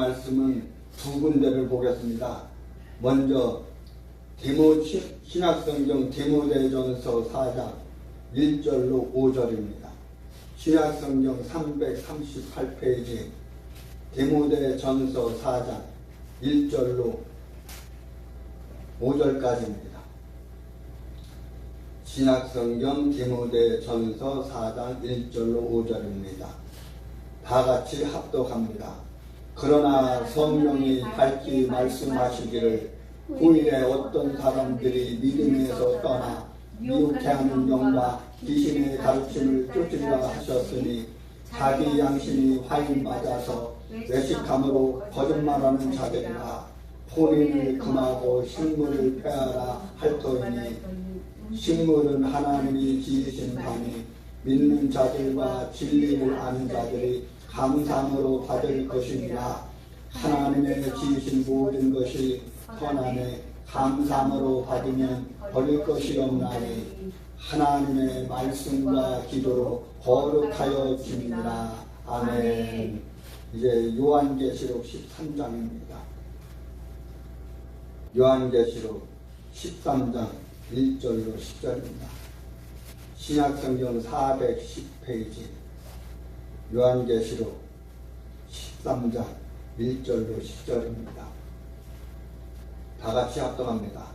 말씀은 두 군데를 보겠습니다. 먼저 신약성경 디모데전서 4장 1절로 5절입니다. 신약성경 338페이지 디모데전서 4장 1절로 5절까지입니다. 신약성경 디모데전서 4장 1절로 5절입니다. 다 같이 합독합니다. 그러나 성령이 밝히 말씀하시기를 후일에 어떤 사람들이 믿음에서 떠나 미혹해하는 영과 귀신의 가르침을 쫓으리라 하셨으니 자기 양심이 화인 맞아서 외식함으로 거짓말하는 자들이라. 혼인을 금하고 식물을 폐하라 할 터이니 식물은 하나님이 지으신 바니 믿는 자들과 진리를 아는 자들이 감사함으로 받을 것이니라. 하나님의 지으신 모든 것이 선하네 감사함으로 받으면 버릴 것이 없나니 하나님의 말씀과 기도로 거룩하여 줍니다. 아멘. 이제 요한계시록 13장입니다. 요한계시록 13장 1절로 10절입니다. 신약성경 410페이지 요한계시록 13장 1절로 10절입니다. 다같이 합동합니다.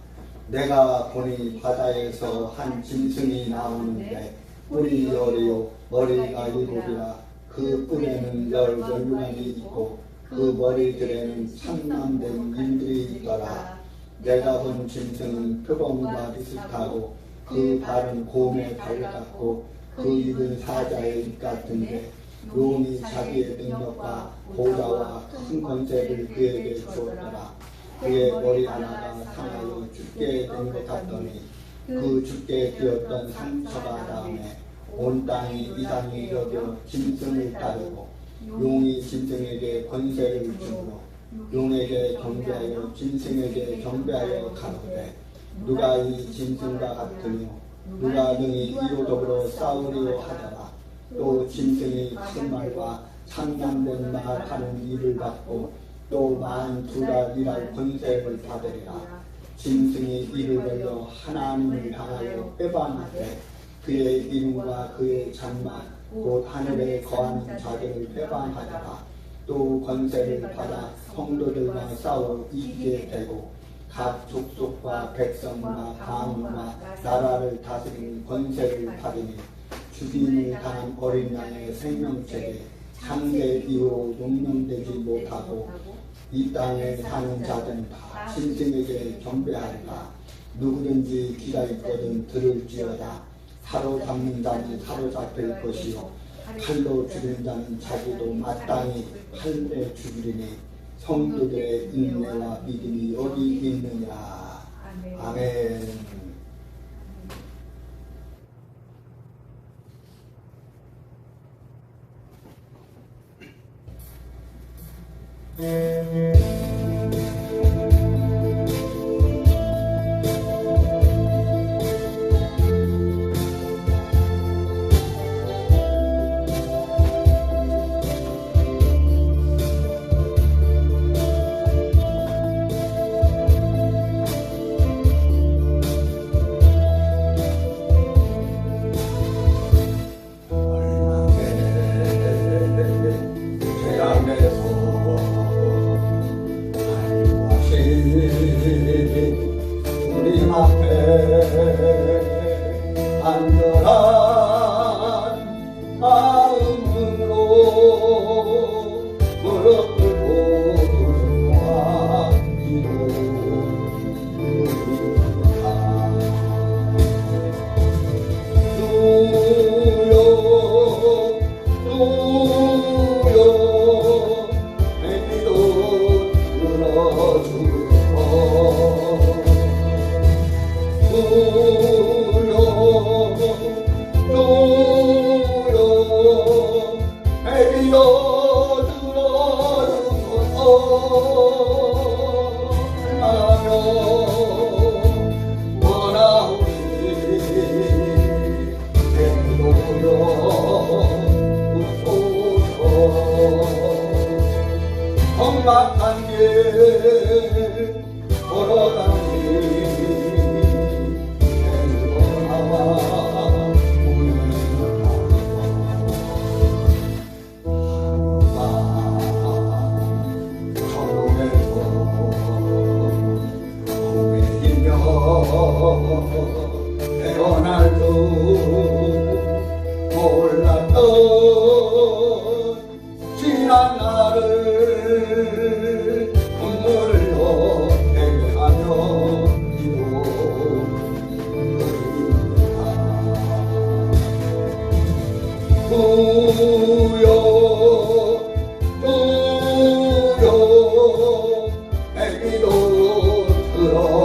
내가 보니 바다에서 한 짐승이 나오는데 뿔이 열이요 머리가 일곱이라. 그 뿔에는 열무관이 있고 그 머리들에는 참남된 일들이 있더라. 내가 본 짐승은 표범과 비슷하고 그 발은 곰의 발 같고 그 입은 사자의 입 같은데 용이 자기의 능력과 보좌와 큰 권세를 그에게 주었더라. 그의 머리 하나가 상하여 죽게 된 것 같더니 그 죽게 되었던 상처가 다음에 온 땅이 이상히 여겨 짐승을 따르고 용이 짐승에게 권세를 주므로 용에게 경배하여 짐승에게 경배하여 가로되 누가 이 짐승과 같으며 누가 능히 이로 더불어 싸우리요 하더라. 또 짐승이 큰 말과 상냥된 말 하는 일을 받고 또 42달 일할 권세를 받으리라. 짐승이 이를 걸려 하나님을 향하여 회방하되 그의 이름과 그의 장막 곧 하늘에 거하는 자들을 회방하더라. 또 권세를 받아 성도들과 싸워 이기게 되고 각 족속과 백성과 방언과 나라를 다스리는 권세를 받으니 죽임을 당한 어린 양의 생명책에 창세 이후로 용명되지 못하고 이 땅에 사는 자들은 다 짐승에게 경배하리라. 누구든지 귀가 있거든 들을지어다. 사로잡는 자는 사로잡힐 것이요 칼로 죽이는 자는 자기도 마땅히 칼에 죽이리니 성도들의 인내와 믿음이 어디 있느냐. 아멘. 막한 길 걸어가니 행거나와 태어날 줄 몰랐던 지난 날을 눈물로 회개하며 기도드립니다. 주여 내 기도 들어주소.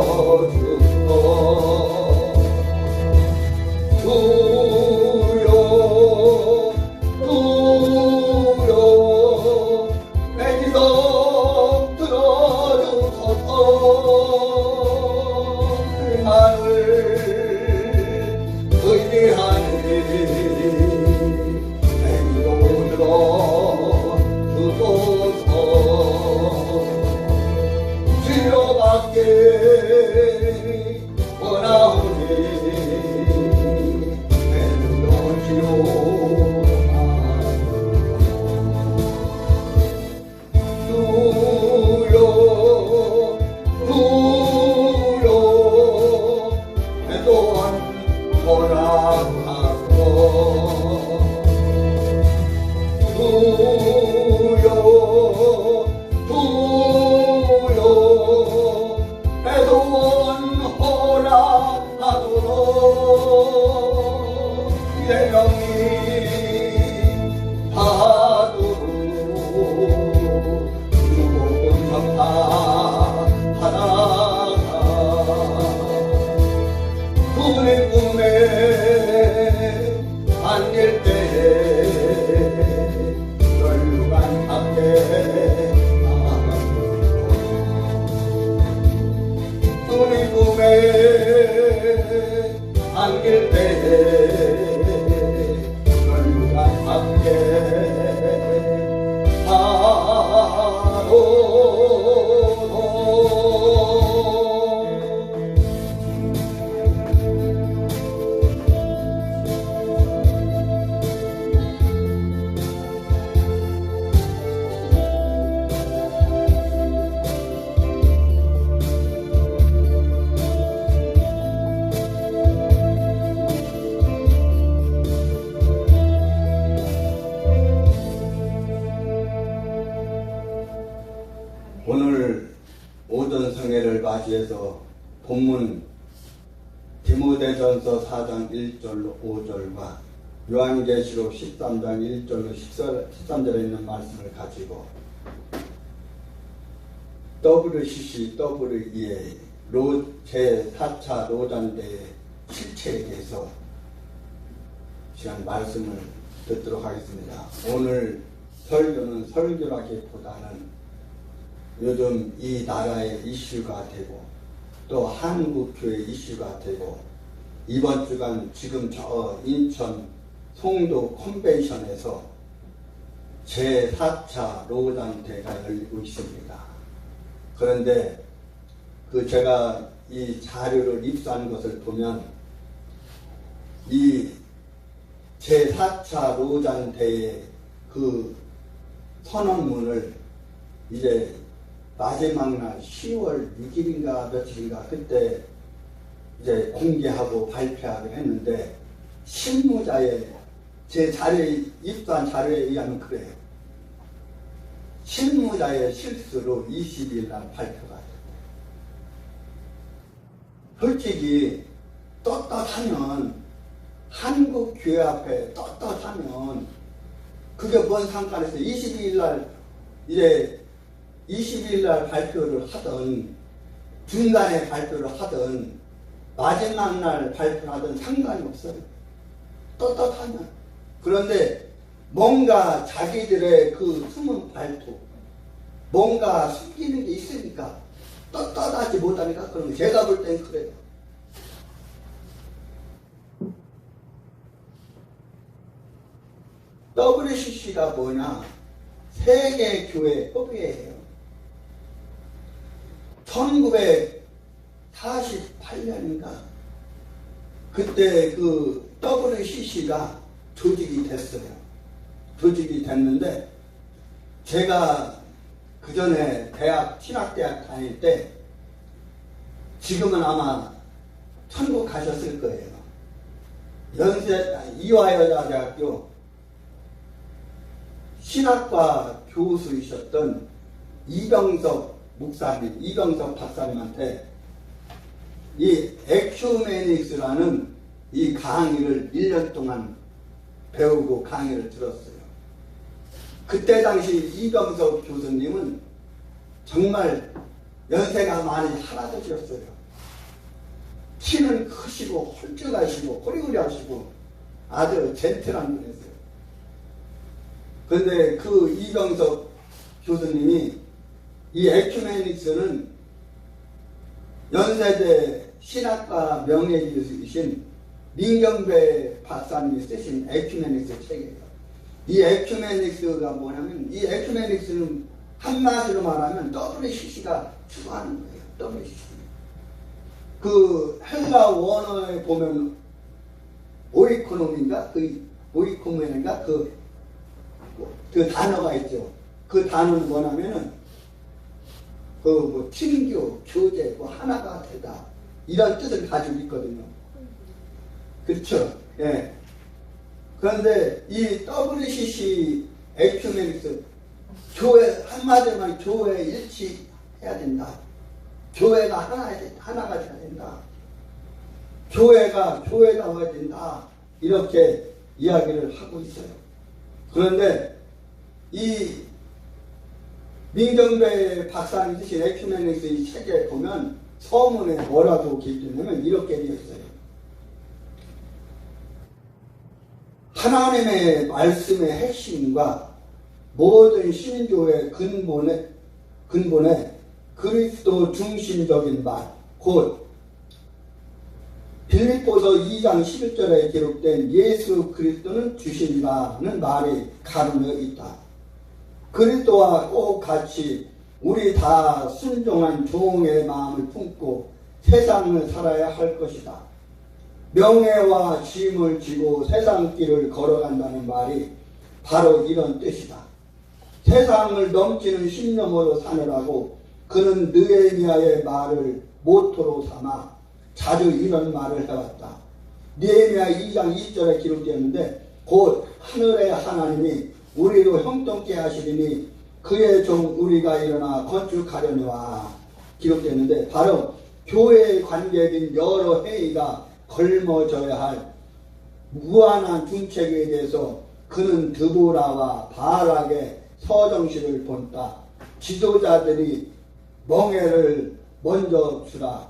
주여 내 기도 들어주소서. 그만을 의지하니 내 기도 들어주소서. 치료받기 원하오니 내 눈으로 치료하소서. 주여 내 또한 허락하소서. 주여 내 또한 허락하소서. 내 명이 다하도록 주복은 성타하다가 꿈의 꿈에 안길 때에 널루간 함께 꿈의 꿈에 안길 때에 널루간 함께 하로소. 오늘 오전 성회를 맞이해서 본문 디모데전서 4장 1절로 5절과 요한계시록 13장 1절로 13절에 있는 말씀을 가지고 WCC, WEA 제4차 노단대의 실체에 대해서 시간 말씀을 듣도록 하겠습니다. 오늘 설교는 설교라기보다는 요즘 이 나라의 이슈가 되고 또 한국교회 이슈가 되고 이번 주간 지금 저 인천 송도 컨벤션에서 제4차 로단대가 열리고 있습니다. 그런데 제가 이 자료를 입수한 것을 보면 이 제4차 로단대의 그 선언문을 이제 마지막 날 10월 6일인가 며칠인가 그때 이제 공개하고 발표하기로 했는데 실무자의 제 자료에 입수한 자료에 의하면 그래요. 실무자의 실수로 20일 날 발표가 됐대요. 솔직히 떳떳하면 한국 교회 앞에 떳떳하면 그게 뭔 상관에서 22일 날 이제 20일 날 발표를 하든 중간에 발표를 하든 마지막 날 발표를 하든 상관이 없어요. 떳떳하면. 그런데 뭔가 자기들의 그 숨은 발표, 뭔가 숨기는 게 있으니까 떳떳하지 못하니까 그런 거 제가 볼 땐 그래요. WCC가 뭐냐? 세계교회 협의회예요. 1948년인가 그때 그 WCC가 조직이 됐어요. 조직이 됐는데 제가 그 전에 신학대학 다닐 때 지금은 아마 천국 가셨을 거예요. 이화여자대학교 신학과 교수이셨던 이병석 목사님, 이병석 박사님한테 이 에큐메닉스라는 이 강의를 1년 동안 배우고 강의를 들었어요. 그때 당시 이병석 교수님은 정말 연세가 많이 할아버지였어요. 키는 크시고 홀쭉하시고 호리호리하시고 아주 젠틀한 분이었어요. 그런데 그 이병석 교수님이 이 에큐메닉스는 연세대 신학과 명예교수이신 민경배 박사님이 쓰신 에큐메닉스 책이에요. 이 에큐메닉스가 뭐냐면 이 에큐메닉스는 한마디로 말하면 WCC가 추구하는 거예요. WCC. 그 헬라 원어에 보면 오이코노미인가 오이코노미인가 그 단어가 있죠. 그 단어는 뭐냐면은 친교, 교제, 하나가 되다 이런 뜻을 가지고 있거든요. 그렇죠? 예. 그런데 이 WCC 에큐메닉스 교회 한마디로 말하면 교회 일치해야 된다. 교회가 하나가 돼야 된다. 교회가 교회다워야 된다. 이렇게 이야기를 하고 있어요. 그런데 이 민경배 박사님 쓰신 에큐메닉스 이 책에 보면 서문에 뭐라고 기록되냐면 이렇게 되어 있어요. 하나님의 말씀의 핵심과 모든 신교의 근본에 그리스도 중심적인 말, 곧 빌립보서 2장 11절에 기록된 예수 그리스도는 주시리라는 말이 가르며 있다. 그리스도와 꼭 같이 우리 다 순종한 종의 마음을 품고 세상을 살아야 할 것이다. 명예와 짐을 지고 세상 길을 걸어간다는 말이 바로 이런 뜻이다. 세상을 넘치는 신념으로 사느라고 그는 느헤미야의 말을 모토로 삼아 자주 이런 말을 해왔다. 느헤미야 2장 2절에 기록되었는데 곧 하늘의 하나님이 우리로 형통케 하시리니 그의 종 우리가 일어나 건축하려니와 기록되었는데 바로 교회에 관계된 여러 행위가 걸머져야 할 무한한 중책에 대해서 그는 드보라와 바락의 서정시를 본다. 지도자들이 멍에를 먼저 지라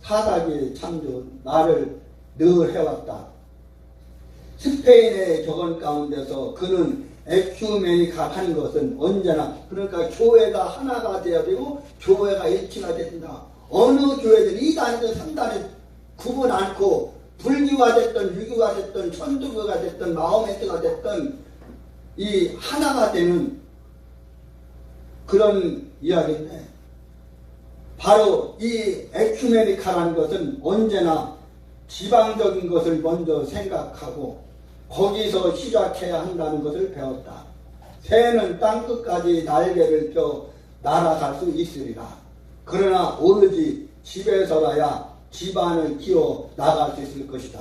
사사기 창조 나를 늘 해왔다. 스페인의 격언 가운데서 그는 에큐메니카한 것은 언제나 그러니까 교회가 하나가 되어야 되고 교회가 일치가 된다. 어느 교회든 2단이든 3단이든 구분 않고 불교가 됐든 유교가 됐든 천주교가 됐든 마호메트가 됐든 이 하나가 되는 그런 이야기인데 바로 이 에큐메니카라는 것은 언제나 지방적인 것을 먼저 생각하고 거기서 시작해야 한다는 것을 배웠다. 새는 땅끝까지 날개를 펴 날아갈 수 있으리라. 그러나 오로지 집에서라야 집안을 키워 나갈 수 있을 것이다.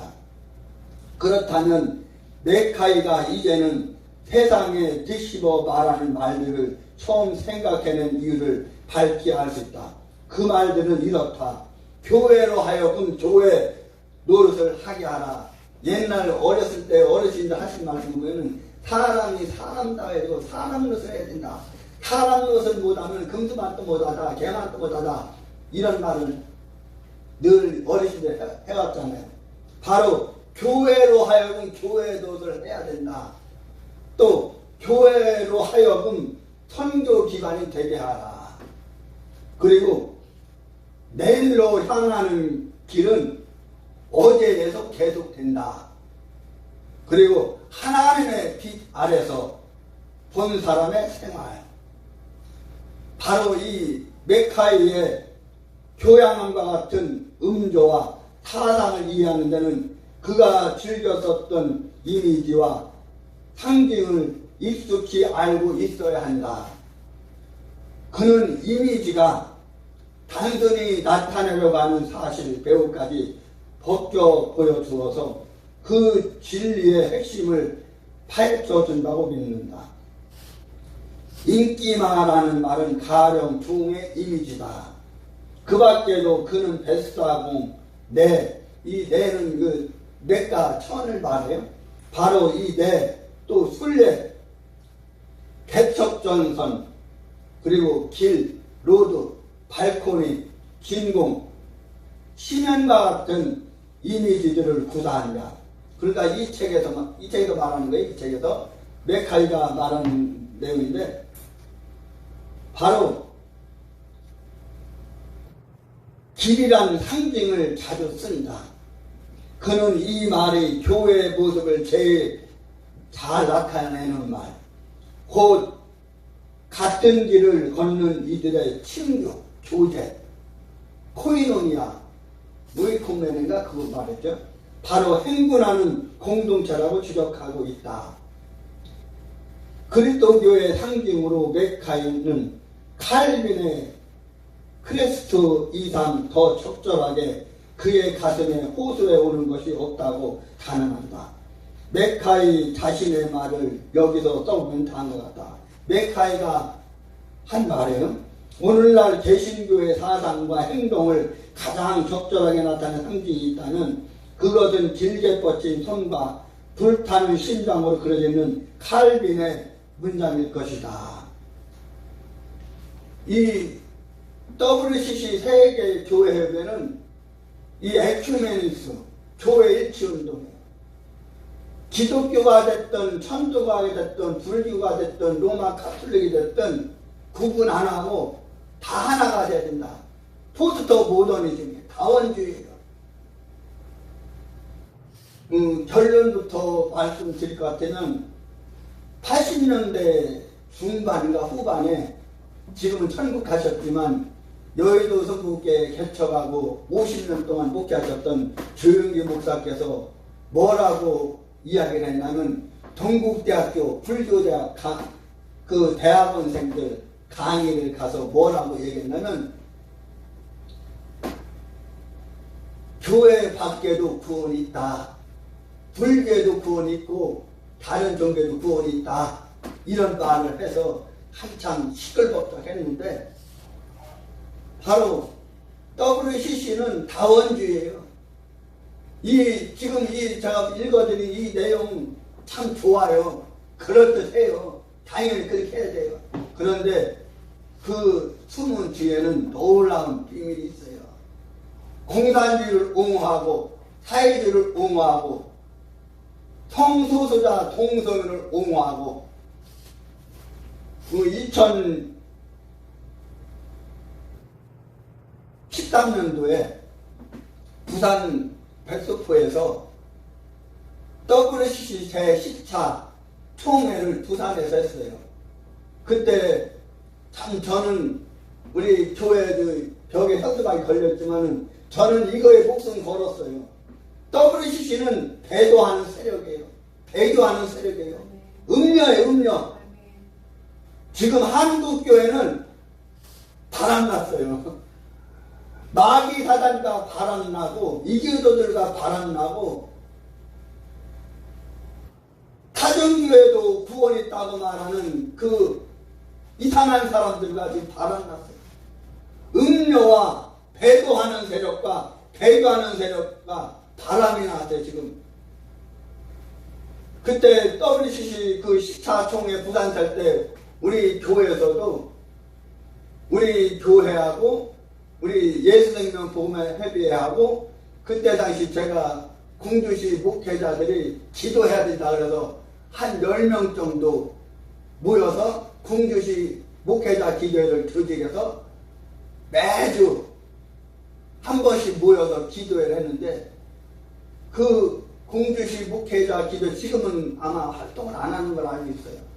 그렇다면 메카이가 이제는 세상에 뒤집어 말하는 말들을 처음 생각해낸 이유를 밝히 알 수 있다. 그 말들은 이렇다. 교회로 하여금 교회 노릇을 하게 하라. 옛날 어렸을 때 어르신들 하신 말씀 보면은 사람이 사람다워야 되고 사람 노릇을 해야 된다. 사람 노릇을 못하면 금수만도 못하다. 개만도 못하다. 이런 말을 늘 어르신들 해왔잖아요. 바로 교회로 하여금 교회 노릇을 해야 된다. 또 교회로 하여금 선교 기관이 되게 하라. 그리고 내일로 향하는 길은 어제에서 계속된다. 그리고 하나님의 빛 아래서 본 사람의 생활. 바로 이 메카이의 교양함과 같은 음조와 사상을 이해하는 데는 그가 즐겨 썼던 이미지와 상징을 익숙히 알고 있어야 한다. 그는 이미지가 단순히 나타내려고 하는 사실 배우까지 벗겨 보여주어서 그 진리의 핵심을 파헤쳐준다고 믿는다. 인기마라는 말은 가령 중의 이미지다. 그 밖에도 그는 뱃사공, 내, 이 내는 그 내가 천을 말해요. 바로 이 내, 또 순례, 개척전선, 그리고 길, 로드, 발코니, 진공, 심연과 같은 이미지들을 구사한다. 그러니까 이 책에서 말하는 거예요. 이 책에서 메카이가 말하는 내용인데, 바로 길이라는 상징을 자주 쓴다. 그는 이 말이 교회의 모습을 제일 잘 나타내는 말. 곧 같은 길을 걷는 이들의 친교, 교제, 코이노니아, 모이코멘인가 그거 말했죠. 바로 행군하는 공동체라고 지적하고 있다. 그리스도교의 상징으로 메카이는 칼빈의 크레스트 이상 더 적절하게 그의 가슴에 호소해 오는 것이 없다고 단언한다. 메카이 자신의 말을 여기서 써보면 다한 것 같다. 메카이가 한 말은 오늘날 개신교의 사상과 행동을 가장 적절하게 나타내는 상징이 있다면 그것은 길게 뻗친 손과 불타는 심장으로 그려져 있는 칼빈의 문장일 것이다. 이 WCC 세계교회협회는 이 에큐메니스, 교회 일치운동이에요. 기독교가 됐든 천주교가 됐든 불교가 됐든 로마 카톨릭이 됐든 구분 안 하고 다 하나가 돼야 된다. 포스터 모더니즘이에요. 다원주의예요. 결론부터 말씀드릴 것 같으면 80년대 중반인가 후반에 지금은 천국 가셨지만 여의도 성북에 개척하고 50년 동안 목회하셨던 조영기 목사께서 뭐라고 이야기를 했냐면 동국대학교 불교대학 그 대학원생들 강의를 가서 뭐라고 얘기했냐면 교회 밖에도 구원이 있다. 불교에도 구원이 있고 다른 종교에도 구원이 있다. 이런 말을 해서 한참 시끌벅적했는데 바로 WCC는 다원주의예요. 지금 제가 읽어드린 이 내용 참 좋아요. 그럴듯해요. 당연히 그렇게 해야 돼요. 그런데 그 숨은 뒤에는 놀라운 비밀이 있어요. 공산주의를 옹호하고 사회주의를 옹호하고 성소수자 동성애를 옹호하고 그 2013년도에 부산 백석포에서 WCC 제10차 총회를 부산에서 했어요. 그때 참 저는 우리 교회의 벽에 현수막이 걸렸지만은 저는 이거에 목숨 걸었어요. WCC는 배도하는 세력이에요. 배교하는 세력이에요. 음녀예요, 음녀. 지금 한국교회는 바람났어요. 마귀 사단과 바람나고 이교도들과 바람나고 타정교회도 구원이 있다고 말하는 그 이상한 사람들과 지금 바람났어요. 음녀와 배도하는 세력과 배교하는 세력과 바람이 났어요, 지금. 그때 WCC 그 10차 총회 부산 살 때 우리 교회에서도 우리 교회하고 우리 예수생명 복음회의하고 그때 당시 제가 공주시 목회자들이 기도해야 된다 그래서 한 10명 정도 모여서 공주시 목회자 기도회를 조직해서 매주 한 번씩 모여서 기도회를 했는데 그 공주시 목회자 기도 지금은 아마 활동을 안 하는 걸 알고 있어요.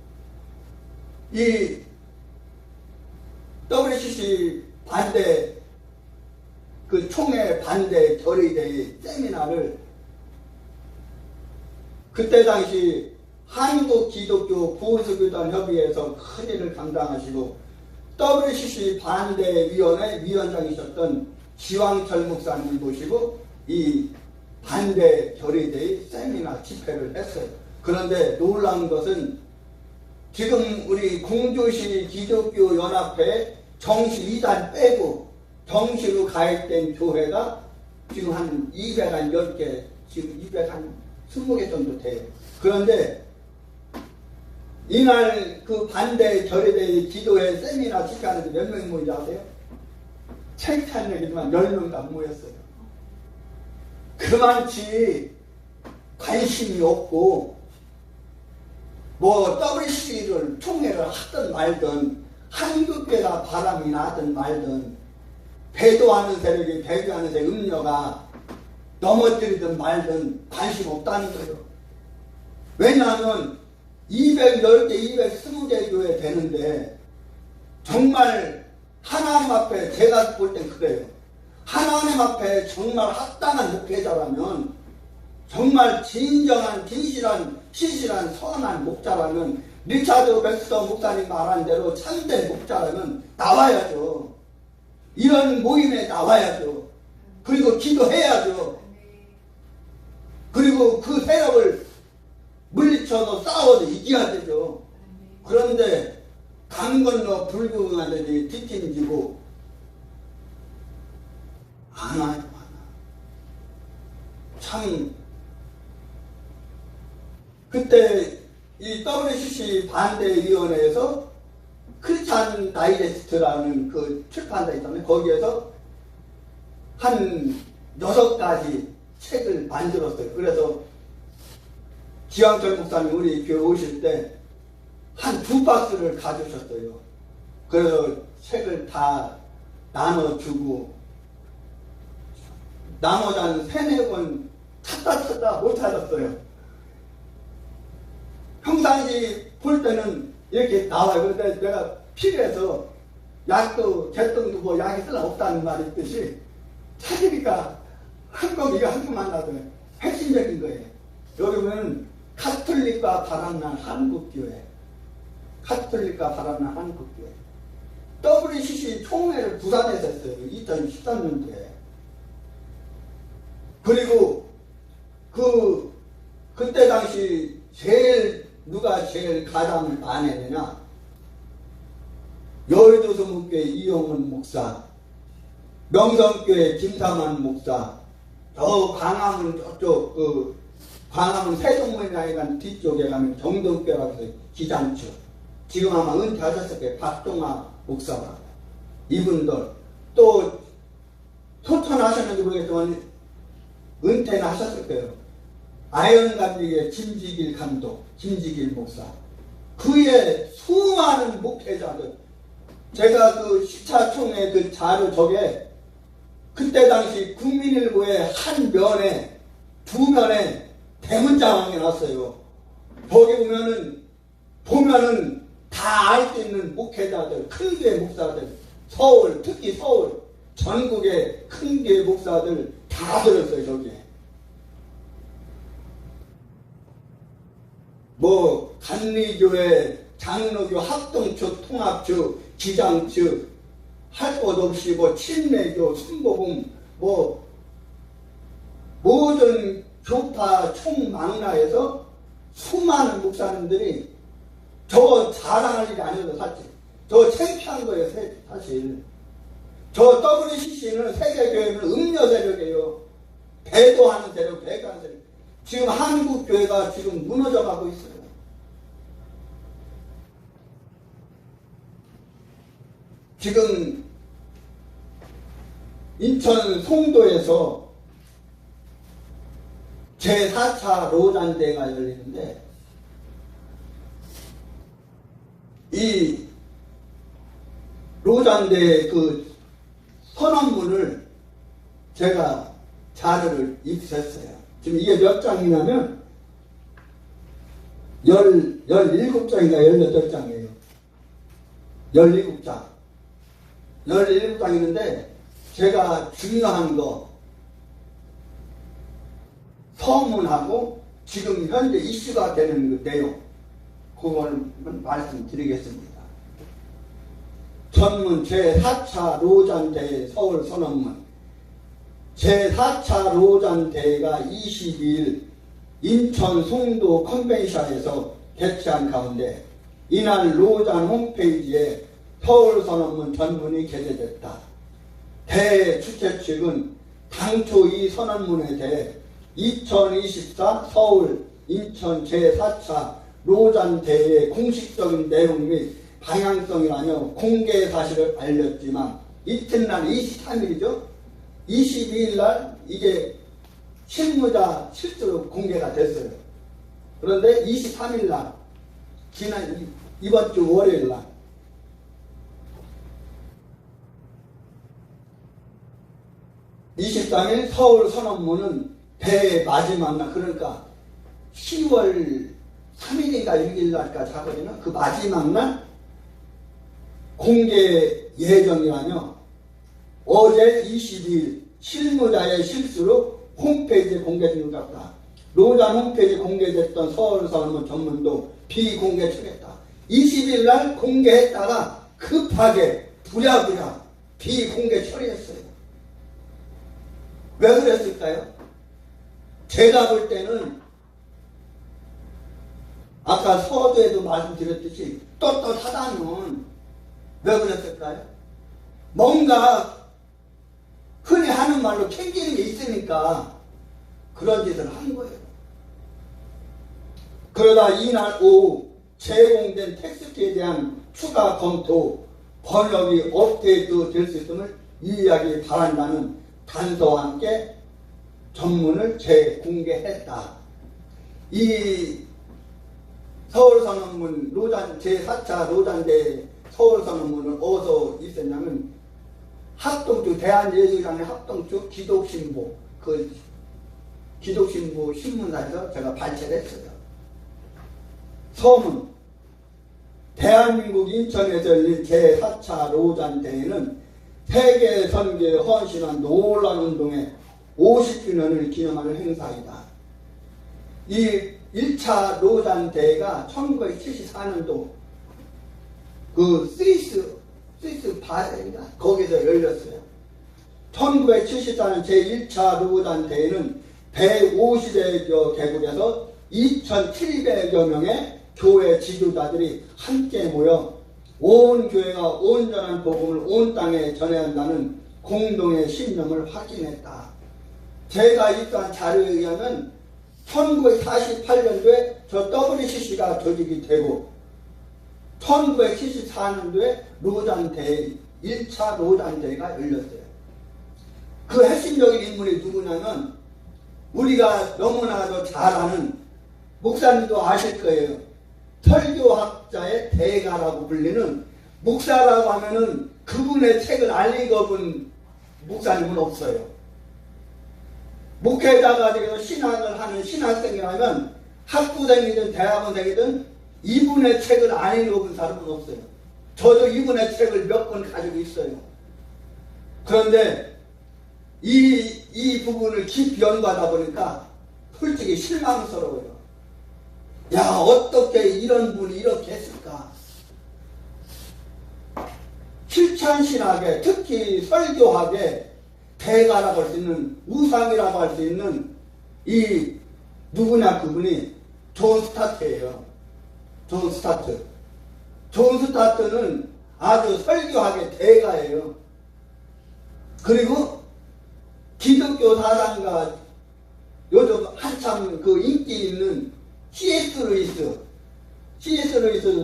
이 WCC 반대 그 총회 반대 결의대회 세미나를 그때 당시 한국기독교 보수교단협의회에서 큰 일을 감당하시고 WCC 반대위원회 위원장이셨던 지왕철 목사님 모시고 이 반대 결의대회 세미나 집회를 했어요. 그런데 놀라운 것은 지금 우리 공주시 기독교 연합회 정시 2단 빼고 정시로 가입된 교회가 지금 한 210개, 지금 220개 정도 돼요. 그런데 이날 그 반대 결의대회 기도회 세미나 집회하는데 몇 명이 모인지 아세요? 창피한 얘기지만 10명도 안 모였어요. 그만치 관심이 없고 뭐 WC를 총회를 하든 말든 한국교회가 바람이 나든 말든 배도하는 세력이 배도하는 세력 음녀가 넘어뜨리든 말든 관심 없다는 거예요. 왜냐하면 210개, 220개 교회 되는데 정말 하나님 앞에 제가 볼 땐 그래요. 하나님 앞에 정말 합당한 목회자라면 정말 진정한 신실한 선한 목자라면 리차드 백스터 목사님 말한 대로 참된 목자라면 나와야죠. 이런 모임에 나와야죠. 그리고 기도해야죠. 그리고 그 세력을 물리쳐서 싸워도 이겨야 되죠. 그런데 강 건너 불구하더니 뒷짐지고 안 와요. 참 그때 이 WCC 반대위원회에서 크리스찬 다이제스트라는 그 출판사 있잖아요. 거기에서 한 6가지 책을 만들었어요. 그래서 지왕철 목사님 우리 교회 오실 때 한 2박스를 가져오셨어요. 그래서 책을 다 나눠주고 나머지 한 3-4권 찾다 못 찾았어요. 평상시 볼 때는 이렇게 나와요. 그런데 내가 필요해서 약도 개똥도 뭐 약이 쓸라 없다는 말이 있듯이 찾으니까 한꺼기가 한꺼만 나더라고요. 핵심적인 거예요. 여기 보면 카톨릭과 바람난 한국교회, 카톨릭과 바람난 한국교회 WCC 총회를 부산에서 했어요. 2013년도에. 그리고 그때 당시 누가 제일 가담을 많이 했느냐? 여의도 성북교회 이용훈 목사, 명성교회 김삼환 목사, 저 광화문 저쪽 광화문 세종문이라는 간 뒤쪽에 가면 정동교라고 해서 기장주, 지금 아마 은퇴하셨을 거예요. 박동아 목사가. 이분들 또 소천하셨는지 모르겠지만 은퇴는 하셨을 거예요. 아연감리의 김지길 감독, 김지길 목사. 그의 수많은 목회자들. 제가 그 시차총회 그 자료 저게 그때 당시 국민일보의 한 면에 2면에 대문장이 났어요. 거기 보면은 다 알 수 있는 목회자들, 큰 교회 목사들, 서울, 특히 서울, 전국의 큰 교회 목사들 다 들었어요, 저기에. 뭐 간리교회, 장로교, 합동측, 통합측, 기장측, 할 것 없이 뭐 친례교, 순복음, 뭐 모든 교파 총망라에서 수많은 목사님들이 저거 자랑할 일이 아니어도 사실 저거 창피한 거예요. 사실 저 WCC는 세계교회는 음녀 세력이에요. 배도하는 세력, 배가하는 세력. 지금 한국교회가 지금 무너져가고 있어요. 지금 인천 송도에서 제4차 로잔대가 열리는데 이 로잔대 그 선언문을 제가 자료를 입수했어요. 지금 이게 몇 장이냐면 17장인가 18장이에요. 17장. 17장이는데 제가 중요한 거 서문하고 지금 현재 이슈가 되는 그 내용 그걸 말씀드리겠습니다. 전문 제4차 로잔대회 서울선언문 제4차 로잔대회가 22일 인천 송도 컨벤션에서 개최한 가운데 이날 로잔 홈페이지에 서울선언문 전문이 게재됐다. 대회 주최 측은 당초 이 선언문에 대해 2024 서울 인천 제4차 로잔 대회의 공식적인 내용 및 방향성이라며 공개 사실을 알렸지만 이튿날 23일이죠. 22일 날 이게 실무자 실제로 공개가 됐어요. 그런데 23일 날 지난 이번 주 월요일 날 (23일) 서울 선언문은 대회 마지막 날 그러니까 10월 3일인가 6일 날까지 하거든요. 그 마지막 날 공개 예정이라며 어제 22일 실무자의 실수로 홈페이지에 공개된 것 같다. 로잔 홈페이지에 공개됐던 서울선언문 전문도 비공개 처리했다. 20일 날 공개했다가 급하게 부랴부랴 비공개 처리했어요. 왜 그랬을까요? 제가 볼 때는 아까 서두에도 말씀드렸듯이 떳떳하다는 왜 그랬을까요? 뭔가 흔히 하는 말로 챙기는 게 있으니까 그런 짓을 한 거예요. 그러다 이날 오후 제공된 텍스트에 대한 추가 검토, 번역이 업데이트 될 수 있음을 유의하기 바란다는 단서와 함께 전문을 재공개했다. 이 서울선언문 로잔 제4차 로잔대 서울선언문은 어디서 있었냐면 합동주 대한예술장의 합동주 기독신보 그 기독신보 신문사에서 제가 발췌를 했어요. 서문 대한민국 인천에서 열린 제4차 로잔 대회는 세계 선교에 헌신한 놀라운 운동의 50주년을 기념하는 행사이다. 이 1차 로잔 대회가 1974년도 그 스위스 바셀인가 거기서 열렸어요. 1974년 제1차 로잔 대회는 150여 개국에서 2,700여 명의 교회 지도자들이 함께 모여 온 교회가 온전한 복음을 온 땅에 전해야 한다는 공동의 신념을 확인했다. 제가 입수한 자료에 의하면 1948년도에 저 WCC가 조직이 되고 1974년도에 로잔 대회 1차 로잔 대회가 열렸어요. 그 핵심적인 인물이 누구냐면 우리가 너무나도 잘 아는 목사님도 아실 거예요. 설교학자의 대가라고 불리는 목사라고 하면은 그분의 책을 안 읽어본 목사님은 없어요. 목회자가 되어서 신학을 하는 신학생이라면 학부생이든 대학원생이든 이분의 책을 안 읽어본 사람은 없어요. 저도 이분의 책을 몇 권 가지고 있어요. 그런데 이 부분을 깊이 연구하다 보니까 솔직히 실망스러워요. 야, 어떻게 이런 분이 이렇게 했을까? 실천신학에 특히 설교학에 대가라고 할 수 있는 우상이라고 할 수 있는 이 누구냐 그분이 존 스타트예요. 존 스타트. 존 스타트는 아주 설교학의 대가예요. 그리고 기독교 사상가 요즘 한참 그 인기 있는 C.S. 루이스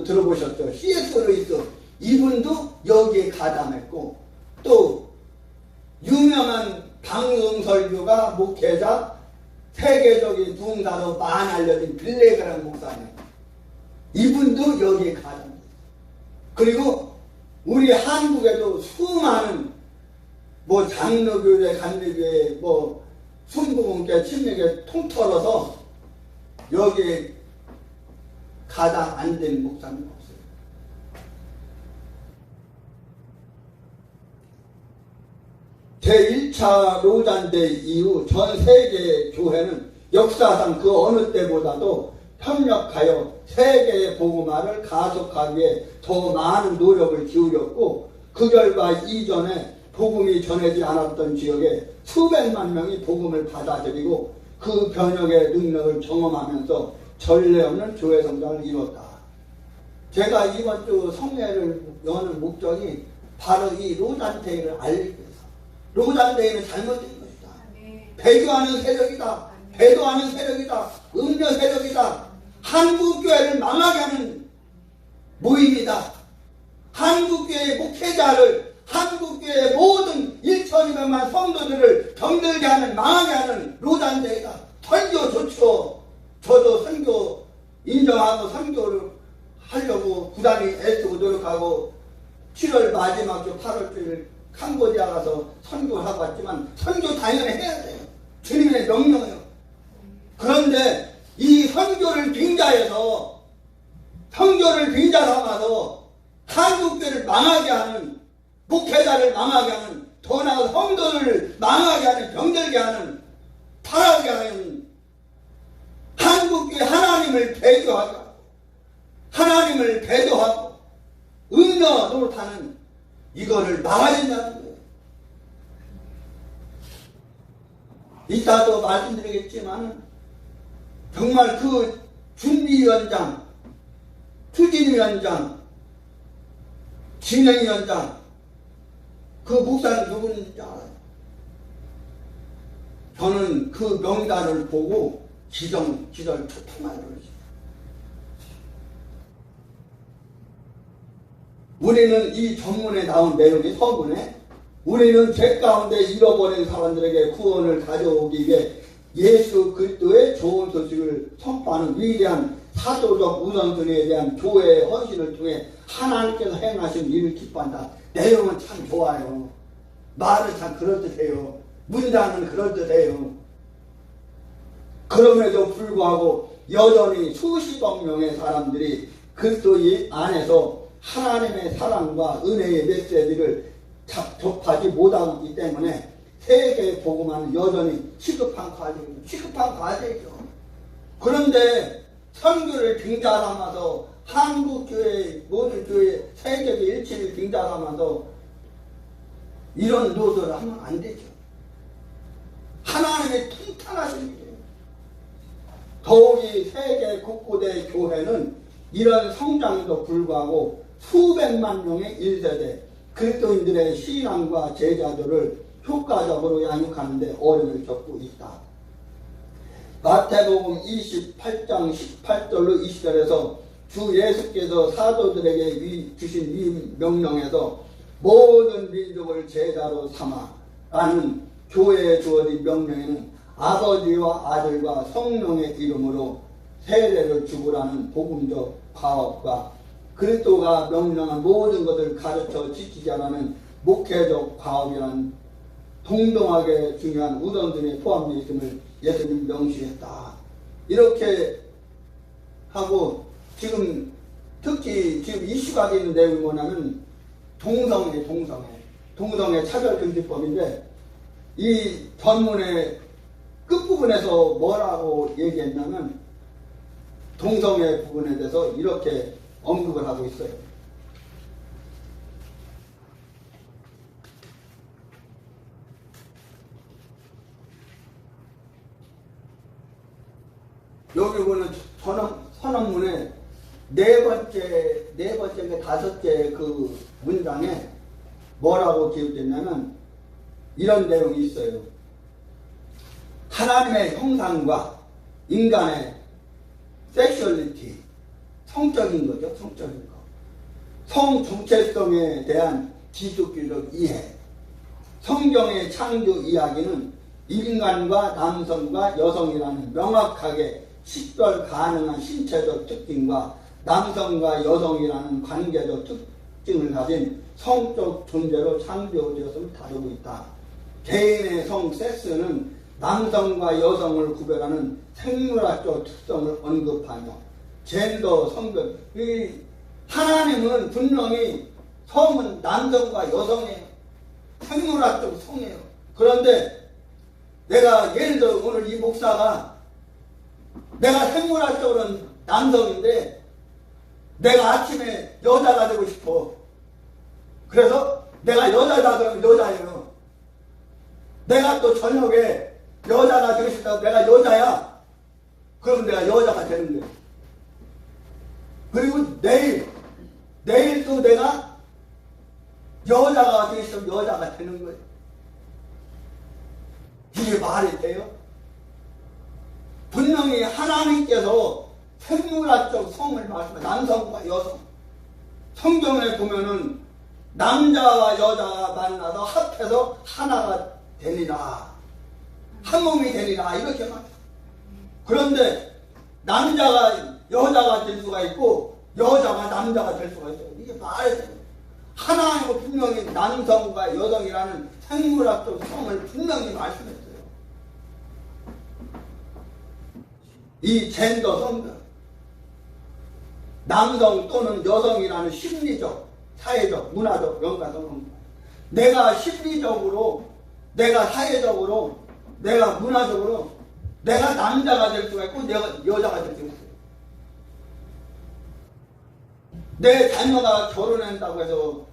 들어보셨죠? C.S. 루이스 이분도 여기에 가담했고 또 유명한 방송설교가 목회자 세계적인 부흥사로 많이 알려진 빌레그라는 목사님 이분도 여기에 가담했어요. 그리고 우리 한국에도 수많은 뭐 장로교회, 감리교회, 뭐 순복음교회, 침례교회 통틀어서 여기에 가담 안 된 목사님 없어요. 제1차 로잔대 이후 전 세계 교회는 역사상 그 어느 때보다도 협력하여 세계의 복음화를 가속하기에 더 많은 노력을 기울였고, 그 결과 이전에 복음이 전해지지 않았던 지역에 수백만 명이 복음을 받아들이고 그 변혁의 능력을 경험하면서 전례 없는 교회 성장을 이뤘다. 제가 이번 주 성례를 여는 목적이 바로 이 로잔데이를 알리기 위해서. 로잔데이는 잘못된 것이다. 배교하는 세력이다. 배도하는 세력이다. 음료 세력이다. 한국교회를 망하게 하는 모임이다. 한국교회의 목회자를, 한국교회의 모든 1,200만 성도들을 병들게 하는, 망하게 하는 로잔데이다. 선교 좋죠. 저도 선교 인정하고 선교를 하려고 부단히 애쓰고 노력하고 7월 마지막 주 8월 주일 캄보디아 가서 선교를 하고 왔지만 선교 당연히 해야 돼요. 주님의 명령이에요. 그런데 이 선교를 빙자해서, 선교를 빙자 삼아서 한국교회를 망하게 하는, 목회자를 망하게 하는, 더 나아가 성도를 망하게 하는, 병들게 하는, 타락하게 하는, 한국교회 하나님을 배교하고 하나님을 배도하고 은여 노릇하는 이거를 막아야 된다는 거예요. 이따도 말씀드리겠지만 정말 그 준비위원장, 추진위원장, 진행위원장, 그 목사님 누구인지 알아요? 저는 그 명단을 보고 기절 초통하는 거죠. 우리는 이 전문에 나온 내용이 서문에, 우리는 죄 가운데 잃어버린 사람들에게 구원을 가져오기 위해 예수 그리스도의 좋은 소식을 선포하는 위대한 사도적 우선순위에 대한 교회의 헌신을 통해 하나님께서 행하신 일을 기뻐한다. 내용은 참 좋아요. 말은 참 그럴듯해요. 문장은 그럴듯해요. 그럼에도 불구하고 여전히 수십억 명의 사람들이 그리스도 안에서 하나님의 사랑과 은혜의 메시지를 접하지 못하고 있기 때문에 세계 복음화는 여전히 시급한 과제이죠. 그런데 선교를 빙자 삼아서 한국교회, 모든 교회, 세계의 일치를 빙자 삼아서 이런 노도를 하면 안 되죠. 하나님의 통탄하신 일이에요. 더욱이 세계 곳곳의 교회는 이런 성장에도 불구하고 수백만 명의 1세대 그리스도인들의 신앙과 제자들을 효과적으로 양육하는 데 어려움을 겪고 있다. 마태복음 28장 18절로 20절에서 주 예수께서 사도들에게 주신 명령에서 모든 민족을 제자로 삼아 라는 교회에 주어진 명령에는 아버지와 아들과 성령의 이름으로 세례를 주고라는 복음적 과업과 그리스도가 명령한 모든 것을 가르쳐 지키지 않는 목회적 과업이라는 동등하게 중요한 우선순위에 포함되어 있음을 예수님 명시했다. 이렇게 하고 지금 특히 지금 이슈가 되는 내용이 뭐냐면 동성애 차별금지법인데 이 전문의 끝부분에서 뭐라고 얘기했냐면 동성애 부분에 대해서 이렇게 언급을 하고 있어요. 여기 보면 선언문의 네 번째, 다섯째 그 문장에 뭐라고 기록됐냐면 이런 내용이 있어요. 하나님의 형상과 인간의 섹슈얼리티, 성적인 거죠. 성적인 거. 성 정체성에 대한 기독교적 이해. 성경의 창조 이야기는 인간과 남성과 여성이라는 명확하게 식별 가능한 신체적 특징과 남성과 여성이라는 관계적 특징을 가진 성적 존재로 창조되었음을 다루고 있다. 개인의 성 섹스는 남성과 여성을 구별하는 생물학적 특성을 언급하며 젠더, 성별, 하나님은 분명히 성은 남성과 여성이에요. 생물학적 성이에요. 그런데 내가 예를 들어 오늘 이 목사가 내가 생물학적으로는 남성인데 내가 아침에 여자가 되고 싶어. 그래서 내가 여자다 그러면 여자예요. 내가 또 저녁에 여자가 되고 싶다고 내가 여자야. 그럼 내가 여자가 되는 거예요. 그리고 내일 또 내가 여자가 되고 싶으면 여자가 되는 거예요. 이게 말이 돼요? 분명히 하나님께서 생물학적 성을 말씀해 남성과 여성 성경에 보면은 남자와 여자가 만나서 합해서 하나가 되리라 한 몸이 되리라 이렇게 말해요. 그런데 남자가 여자가 될 수가 있고 여자가 남자가 될 수가 있어요. 이게 말이 돼요. 하나님은 분명히 남성과 여성이라는 생물학적 성을 분명히 말씀했어요. 이 젠더 성들 남성 또는 여성이라는 심리적, 사회적, 문화적 연관성은 내가 심리적으로, 내가 사회적으로, 내가 문화적으로 내가 남자가 될 수가 있고 내가 여자가 될 수가 있어요. 내 자녀가 결혼한다고 해서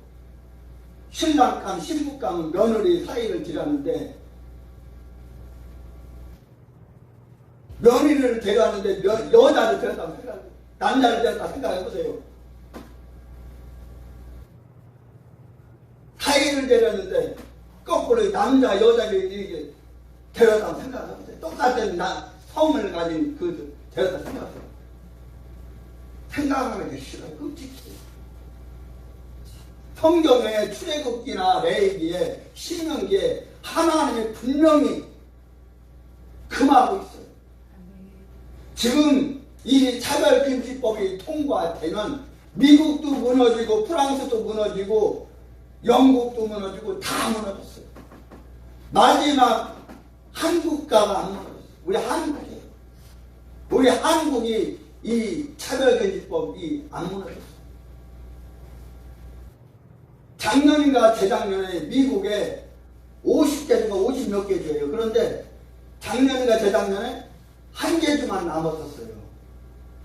신랑감, 신부감, 며느리 사이를 지렸는데 며느리를 데려왔는데 여자를 데렸다고 생각해요. 남자를 데렸다 생각해보세요. 사이를 데렸는데 거꾸로 남자, 여자를 이렇게 데렸다고 생각해보세요. 똑같은 성을 가진 그 데렸다 생각해요. 생각하는 게 싫어요. 끔찍해요. 성경에 출애굽기나 레위기에 신명기에 하나님이 분명히 금하고 있어요. 지금 이 차별금지법이 통과되면 미국도 무너지고 프랑스도 무너지고 영국도 무너지고 다 무너졌어요. 마지막 한국가가 안 무너졌어요. 우리 한국이에요. 우리 한국이 이 차별금지법이 안 무너졌어요. 작년인가 재작년에 미국에 50개 주가 50 몇 개 주예요. 그런데 작년인가 재작년에 한 개 주만 남았었어요.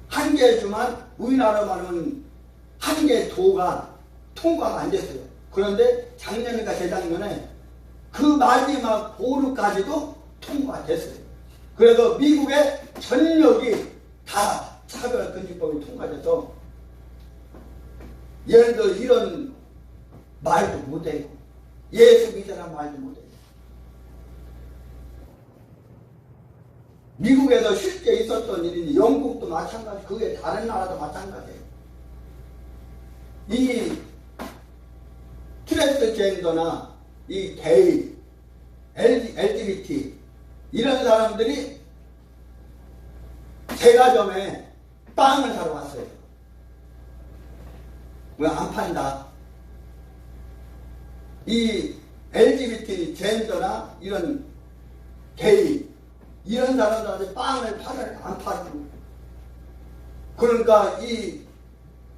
한 개 주만 우리나라만은 한 개 도가 통과가 안 됐어요. 그런데 작년인가 재작년에 그 마지막 보루까지도 통과됐어요. 그래서 미국의 전력이 다 차별금지법이 통과돼서 예를 들어 이런 말도 못해요. 예수 믿으라는 말도 못해요. 미국에서 실제 있었던 일이니 영국도 마찬가지, 그게 다른 나라도 마찬가지예요. 이 트랜스젠더나 이 게이, LGBT 이런 사람들이 제과점에 빵을 사러 왔어요. 왜 안 판다? 이 LGBT 젠더나 이런 게이 이런 사람들한테 빵을 안 팔고 그러니까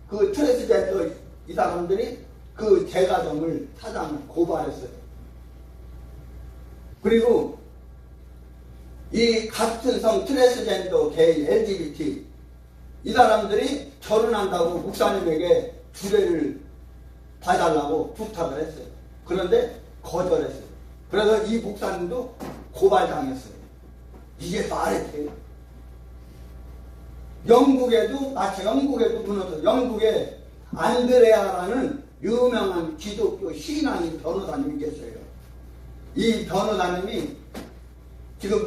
그 트랜스젠더 이 사람들이 그 제과점을 사장을 고발했어요. 그리고 이 같은 성 트랜스젠더 게이 LGBT 이 사람들이 결혼한다고 목사님에게 주례를 봐달라고 부탁을 했어요. 그런데 거절했어요. 그래서 이 목사님도 고발당했어요. 이게 말이 돼요. 영국에도 마치 영국에도 무너져. 영국에 안드레아라는 유명한 기독교 신앙인 변호사님이 계세요. 이 변호사님이 지금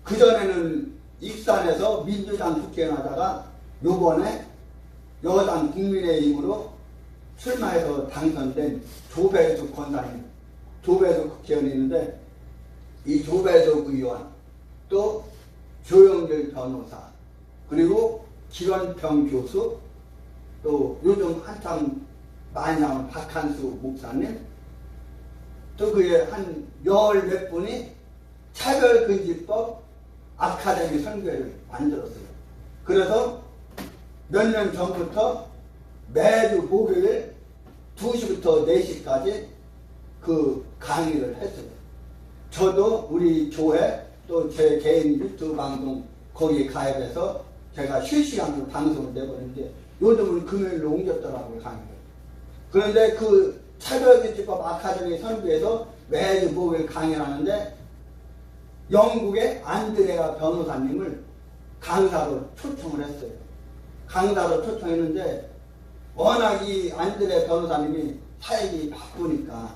그 전에는 익산에서 민주당 국회의원하다가 요번에 여당 국민의힘으로 출마해서 당선된 조배숙 권사님, 조배숙 국회의원이 있는데 이 조배숙 의원, 또 조영길 변호사, 그리고 기원평 교수, 또 요즘 한참 많이 나온 박한수 목사님, 또 그의 한 열 몇 분이 차별금지법 아카데미 선교회를 만들었어요. 그래서 몇 년 전부터 매주 목요일 2시부터 4시까지 그 강의를 했어요. 저도 우리 교회 또 제 개인 유튜브 방송 거기에 가입해서 제가 실시간으로 방송을 내보는데 요즘은 금요일로 옮겼더라고요, 강의를. 그런데 그 차별규칙법 아카데미 선교에서 매주 목요일 강의를 하는데 영국의 안드레아 변호사님을 강사로 초청을 했어요. 강사로 초청했는데 워낙 이 안드레아 변호사님이 사역이 바쁘니까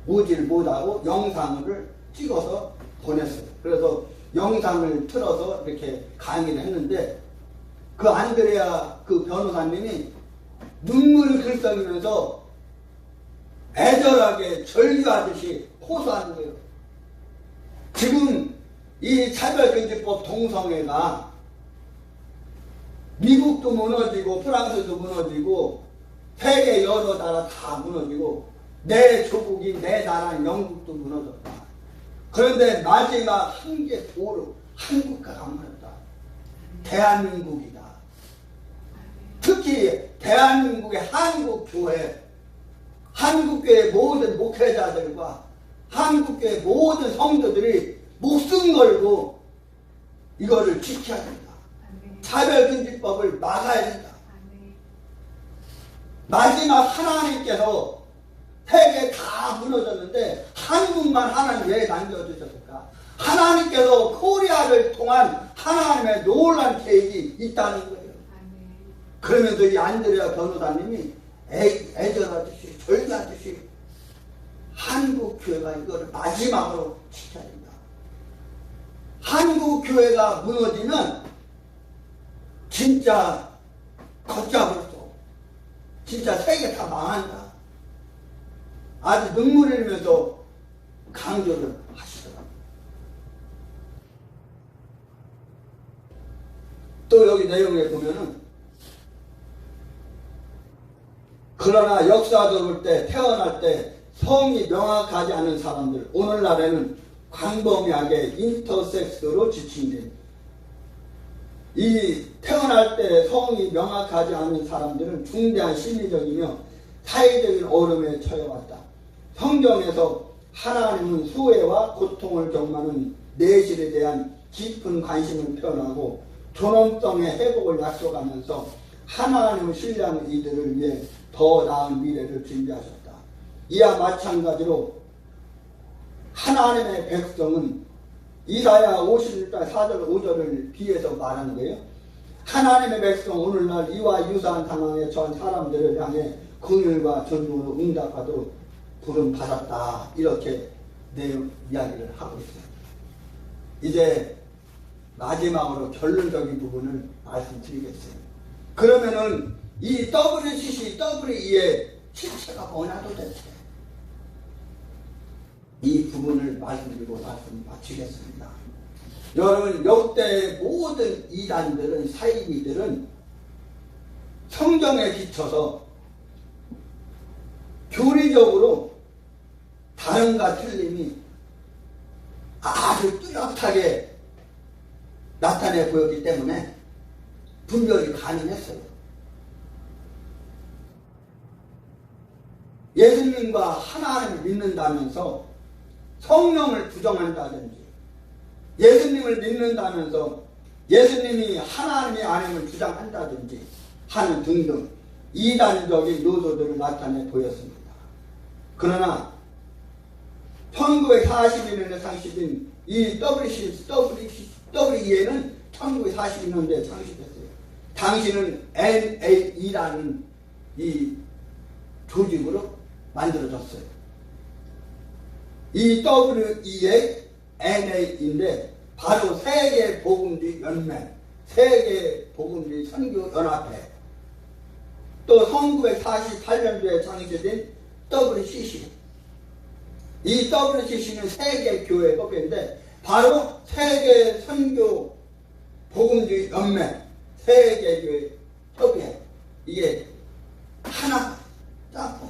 오지를 못하고 영상을 찍어서 보냈어요. 그래서 영상을 틀어서 이렇게 강의를 했는데 그 안드레아 그 변호사님이 눈물을 글썽이면서 애절하게 절규하듯이 호소하는 거예요. 지금 이 차별금지법 동성애가 미국도 무너지고 프랑스도 무너지고 세계 여러 나라 다 무너지고 내 조국인 내 나라인 영국도 무너졌다. 그런데 마지막 한계 도로 한국가가 무너졌다. 대한민국이다. 특히 대한민국의 한국교회, 한국교회 모든 목회자들과 한국교회 모든 성도들이 목숨 걸고 이거를 지켜야 된다. 차별금지법을 막아야 된다. 마지막 하나님께서 세계 다 무너졌는데 한국만 하나님 왜 남겨주셨을까? 하나님께서 코리아를 통한 하나님의 놀라운 계획이 있다는 거예요. 그러면서 이 안드레아 변호사님이 애절하듯이 절규하듯이 한국교회가 이거를 마지막으로 지켜야 된다. 한국교회가 무너지면 진짜 걷잡을수 진짜 세계 다 망한다. 아주 눈물 흘리면서 강조를 하시더라고요. 또 여기 내용에 보면은 그러나 역사적일 때 태어날 때 성이 명확하지 않은 사람들 오늘날에는 광범위하게 인터섹스로 지칭된 이 태어날 때 성이 명확하지 않은 사람들은 중대한 심리적이며 사회적인 어려움에 처해왔다. 성경에서 하나님은 수혜와 고통을 경험하는 내실에 대한 깊은 관심을 표현하고 존엄성의 회복을 약속하면서 하나님을 신뢰하는 이들을 위해 더 나은 미래를 준비하셨다. 이와 마찬가지로 하나님의 백성은 이사야 51장 4절 5절을 비해서 말하는 거예요. 하나님의 백성 오늘날 이와 유사한 상황에 처한 사람들을 향해 긍휼과 존중으로 응답하도록 부름 받았다. 이렇게 내용 이야기를 하고 있어요. 이제 마지막으로 결론적인 부분을 말씀드리겠어요. 그러면은 이 WCC, WE의 실체가 뭐냐 도대체? 이 부분을 말씀드리고 말씀 마치겠습니다. 여러분, 역대 모든 이단들은, 사이비들은 성경에 비춰서 교리적으로 다른가 틀림이 아주 뚜렷하게 나타내 보였기 때문에 분별이 가능했어요. 예수님과 하나님을 믿는다면서 성령을 부정한다든지, 예수님을 믿는다면서 예수님이 하나님이 아님을 주장한다든지 하는 등등 이단적인 요소들을 나타내 보였습니다. 그러나 1942년에 창시된 이 WE는 1942년도에 창시됐어요. 당시는 NAE라는 이 조직으로 만들어졌어요. 이 WE의 NA인데 바로 세계복음주의 연맹, 세계복음주의 선교연합회, 또 1948년도에 창시된 WCC. 이 WCC는 세계교회 협회인데 바로 세계선교복음주의 연맹, 세계교회 협회. 이게 하나 짝꿍.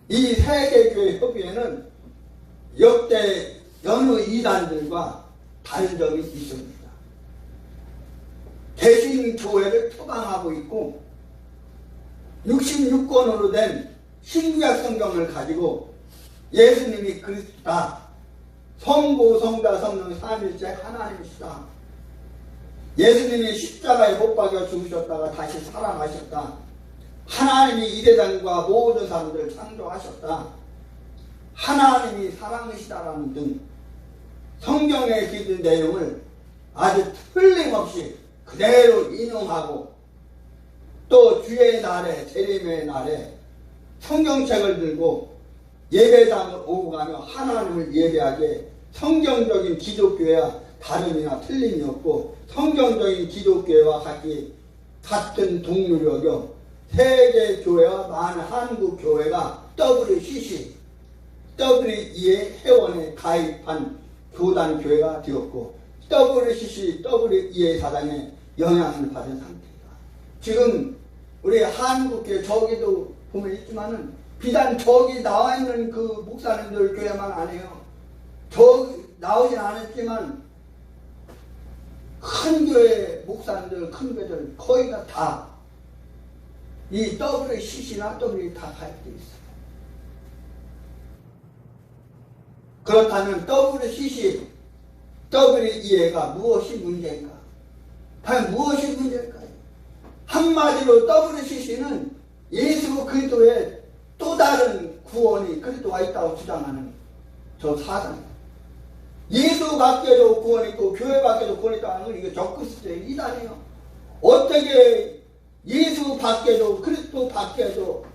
이 세계교회 협의회는 역대 여느 이단들과 다른 점이 있습니다. 개신교회를 표방하고 있고 66권으로 된 신구약 성경을 가지고 예수님이 그리스도다, 성부, 성자, 성령 삼일째 하나님이시다, 예수님이 십자가에 못 박여 죽으셨다가 다시 살아나셨다, 하나님이 이 세상과 모든 사람들을 창조하셨다, 하나님이 사랑이시다라는 등 성경에 기준 내용을 아주 틀림없이 그대로 인용하고, 또 주의 날에, 재림의 날에 성경책을 들고 예배당을 오고 가며 하나님을 예배하기에 성경적인 기독교와 다름이나 틀림이 없고, 성경적인 기독교와 같은 동률이 여겨 세계교회와 많은 한국교회가 WCC, WE의 회원에 가입한 교단교회가 되었고, WCC, WE의 사장에 영향을 받은 상태다. 지금 우리 한국교회 저기도 보면 있지만은 비단 저기 나와 있는 그 목사님들 교회만 아니에요. 저기 나오진 않았지만 큰 교회 목사님들, 큰 교회들 거의 다 이 WCC나 WE 다 가입되어 있어요. 그렇다면 WCC, WE가 무엇이 문제인가? 과연 무엇이 문제일까요? 한마디로 WCC는 예수 그리스도의 또 다른 구원이 그리스도가 있다고 주장하는 저 사상이에요. 예수 밖에도 구원이 있고 교회 밖에도 구원이 있다는 건 이게 적그리스도의 이단이에요. 어떻게 예수 밖에도, 그리스도 밖에도,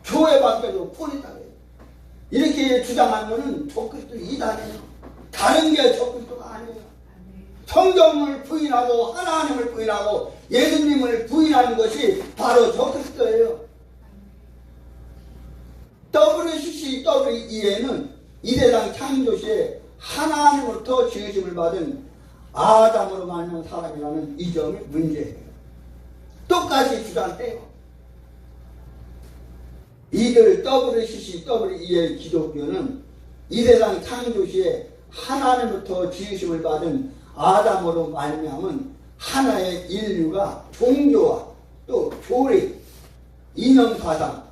교회 밖에도 구원이 있다고 해요? 이렇게 주장하는 것은 적그리스도 이단이에요. 다른 게 적그리스도가 아니에요. 성경을 부인하고 하나님을 부인하고 예수님을 부인하는 것이 바로 적그리스도예요. WCC, WE는 이 세상 창조시에 하나님으로부터 지으심을 받은 아담으로 말미암은 사람이라는 이 점이 문제예요. 똑같이 주장해요. 이들 WCC, WE의 기독교는 이 세상 창조시에 하나님으로부터 지으심을 받은 아담으로 말미암은 하나의 인류가 종교와 또 교리, 이념사상,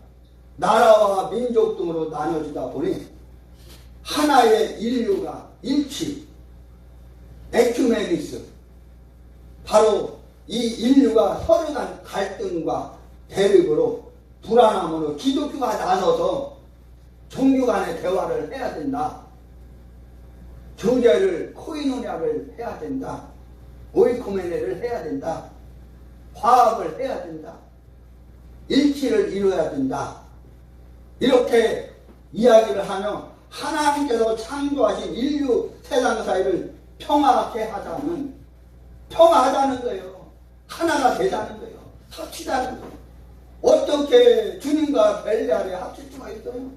나라와 민족 등으로 나눠지다 보니 하나의 인류가 일치, 에큐메니스, 바로 이 인류가 서로 간 갈등과 대립으로 불안함으로 기독교가 나서서 종교 간의 대화를 해야 된다. 교제를, 코이노니아를 해야 된다. 오이코메네를 해야 된다. 화합을 해야 된다. 일치를 이루어야 된다. 이렇게 이야기를 하며 하나님께서 창조하신 인류 세상 사이를 평화하게 하자는, 평화하자는 거예요. 하나가 되자는 거예요. 합치자는 거예요. 어떻게 주님과 벨레알이 합칠 수가 있어요?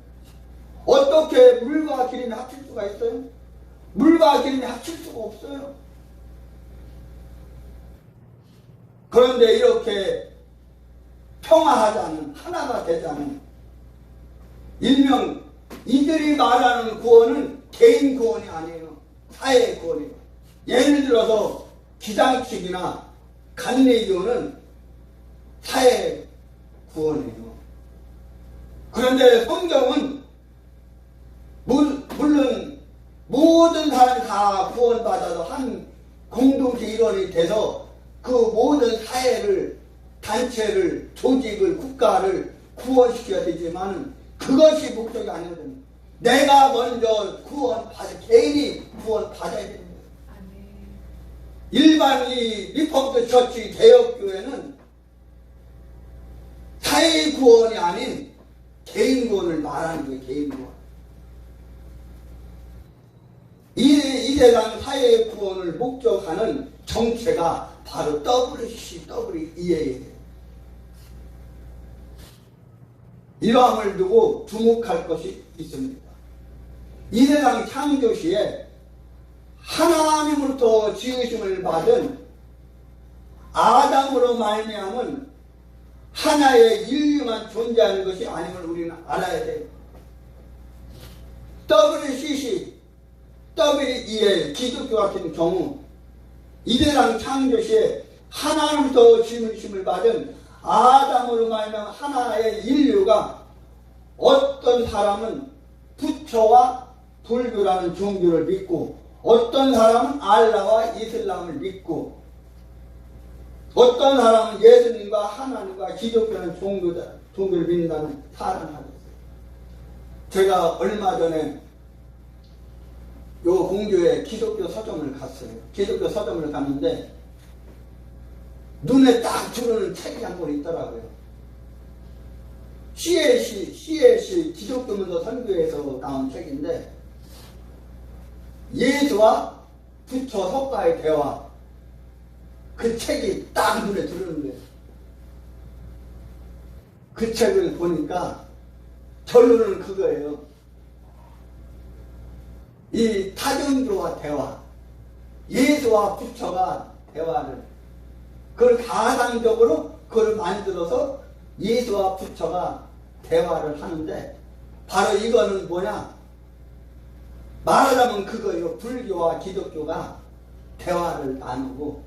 어떻게 물과 기름이 합칠 수가 있어요? 물과 기름이 합칠 수가 없어요. 그런데 이렇게 평화하자는, 하나가 되자는, 일명 이들이 말하는 구원은 개인 구원이 아니에요. 사회 구원이에요. 예를 들어서 기장식이나 간례교는 사회 구원이에요. 그런데 성경은 물론 모든 사람이 다 구원받아서 한 공동체 일원이 돼서 그 모든 사회를, 단체를, 조직을, 국가를 구원시켜야 되지만 그것이 목적이 아니거든요. 내가 먼저 개인이 구원받아야 됩니다. 일반 이 리포트 처치 개혁교회는 사회 구원이 아닌 개인 구원을 말하는 거예요. 개인 구원. 이 세상 사회 구원을 목적하는 정체가 바로 WCWE예요. 이러함을 두고 주목할 것이 있습니다. 이 세상 창조시에 하나님으로부터 지으심을 받은 아담으로 말미암은 하나의 인류만 존재하는 것이 아님을 우리는 알아야 돼요. WCC, WEL, 기독교 같은 경우 이 세상 창조시에 하나님으로부터 지으심을 받은 아담으로 말미암아 하나의 인류가, 어떤 사람은 부처와 불교라는 종교를 믿고, 어떤 사람은 알라와 이슬람을 믿고, 어떤 사람은 예수님과 하나님과 기독교라는 종교를 믿는다는 사람을 하고 있어요. 제가 얼마 전에 요 공주에 기독교 서점을 갔어요. 기독교 서점을 갔는데 눈에 딱 들어오는 책이 한 권 있더라고요. CLC 기독교 문서 선교에서 나온 책인데, 예수와 부처 석가의 대화, 그 책이 딱 눈에 들어오는 거예요. 그 책을 보니까 결론은 그거예요. 이 타종교와 대화, 예수와 부처가 대화를, 그걸 가상적으로 그걸 만들어서 예수와 부처가 대화를 하는데, 바로 이거는 뭐냐? 말하자면 그거예요. 불교와 기독교가 대화를 나누고,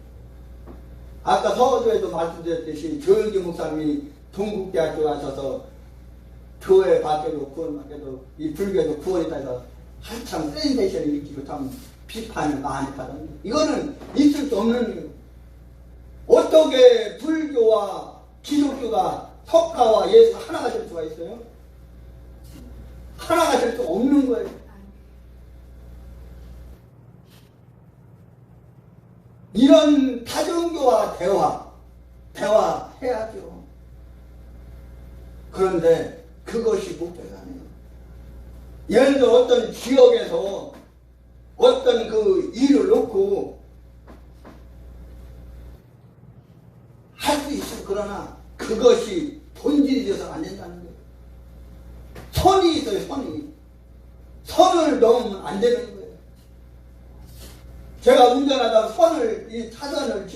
아까 서두에도 말씀드렸듯이 조영기 목사님이 동국대학교 가셔서 교회 밖에도 구원 밖에도 이 불교에도 구원이다 해서 한참 센세이션을 일으키고 참 비판을 많이 받았는데, 이거는 있을 수 없는 이유. 어떻게 불교와 기독교가, 석가와 예수가 하나가 될 수가 있어요? 하나가 될 수 없는 거예요. 이런 타종교와 대화해야죠. 그런데 그것이 목표가 아니에요. 예를 들어 어떤 지역에서 어떤 그 일을 놓고 할 수 있어. 그러나 그것이 본질이 되어서 안 된다는 거예요. 선이 있어요, 선이. 선을 넘으면 안 되는 거예요. 제가 운전하다가 이 차선을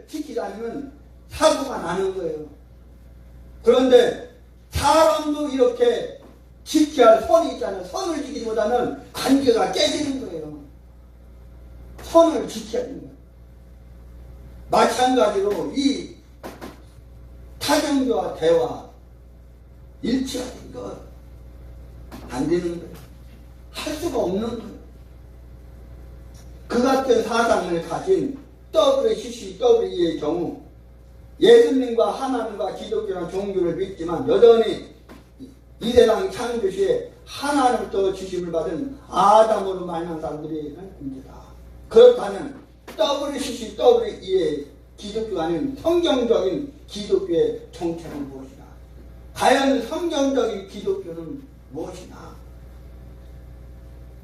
지키지 않으면 사고가 나는 거예요. 그런데 사람도 이렇게 지켜야 할 선이 있잖아요. 선을 지키지 못하면 관계가 깨지는 거예요. 선을 지켜야 되는 거예요. 마찬가지로 이 타종교와 대화, 일치가 된 거 안 되는 거예요. 할 수가 없는 거예요. 그 같은 사상을 가진 WCCW의 경우, 예수님과 하나님과 기독교라는 종교를 믿지만 여전히 이 세상 창조시에 하나님부터 지심을 받은 아담으로 말미암은 사람들이 있습니다. 그렇다면 WCCW의 기독교가 아닌 성경적인 기독교의 정체는 무엇이냐? 과연 성경적인 기독교는 무엇이냐?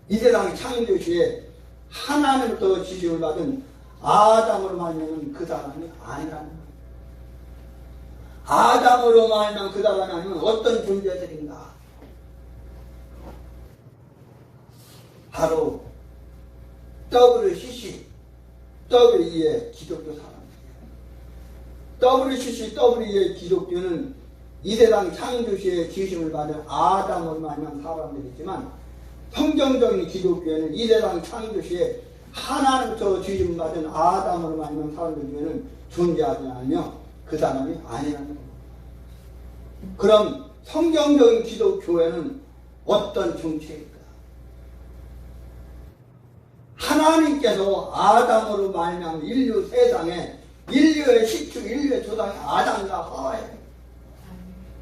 이 세상 창조시에 하나님부터 지심을 받은 아담으로 말미암은 그 사람이 아니라는 거예요. 아담으로 말미암은 그 사람이 아니면 어떤 존재들인가? 바로 WCCW의 기독교 사람이에요. WCCW의 기독교는 이 세상 창조시에 지심을 받은 아담으로 말미암은 사람들이지만, 성경적인 기독교에는 이 세상 창조시에 하나님부터 지심을 받은 아담으로 말미암은 사람들 중에는 존재하지 않으며 그 사람이 아니라는 겁니다. 그럼 성경적인 기독교회는 어떤 정체일까? 하나님께서 아담으로 말미암은 인류 세상에, 인류의 시축, 인류의 조상이 아담과 하와예요.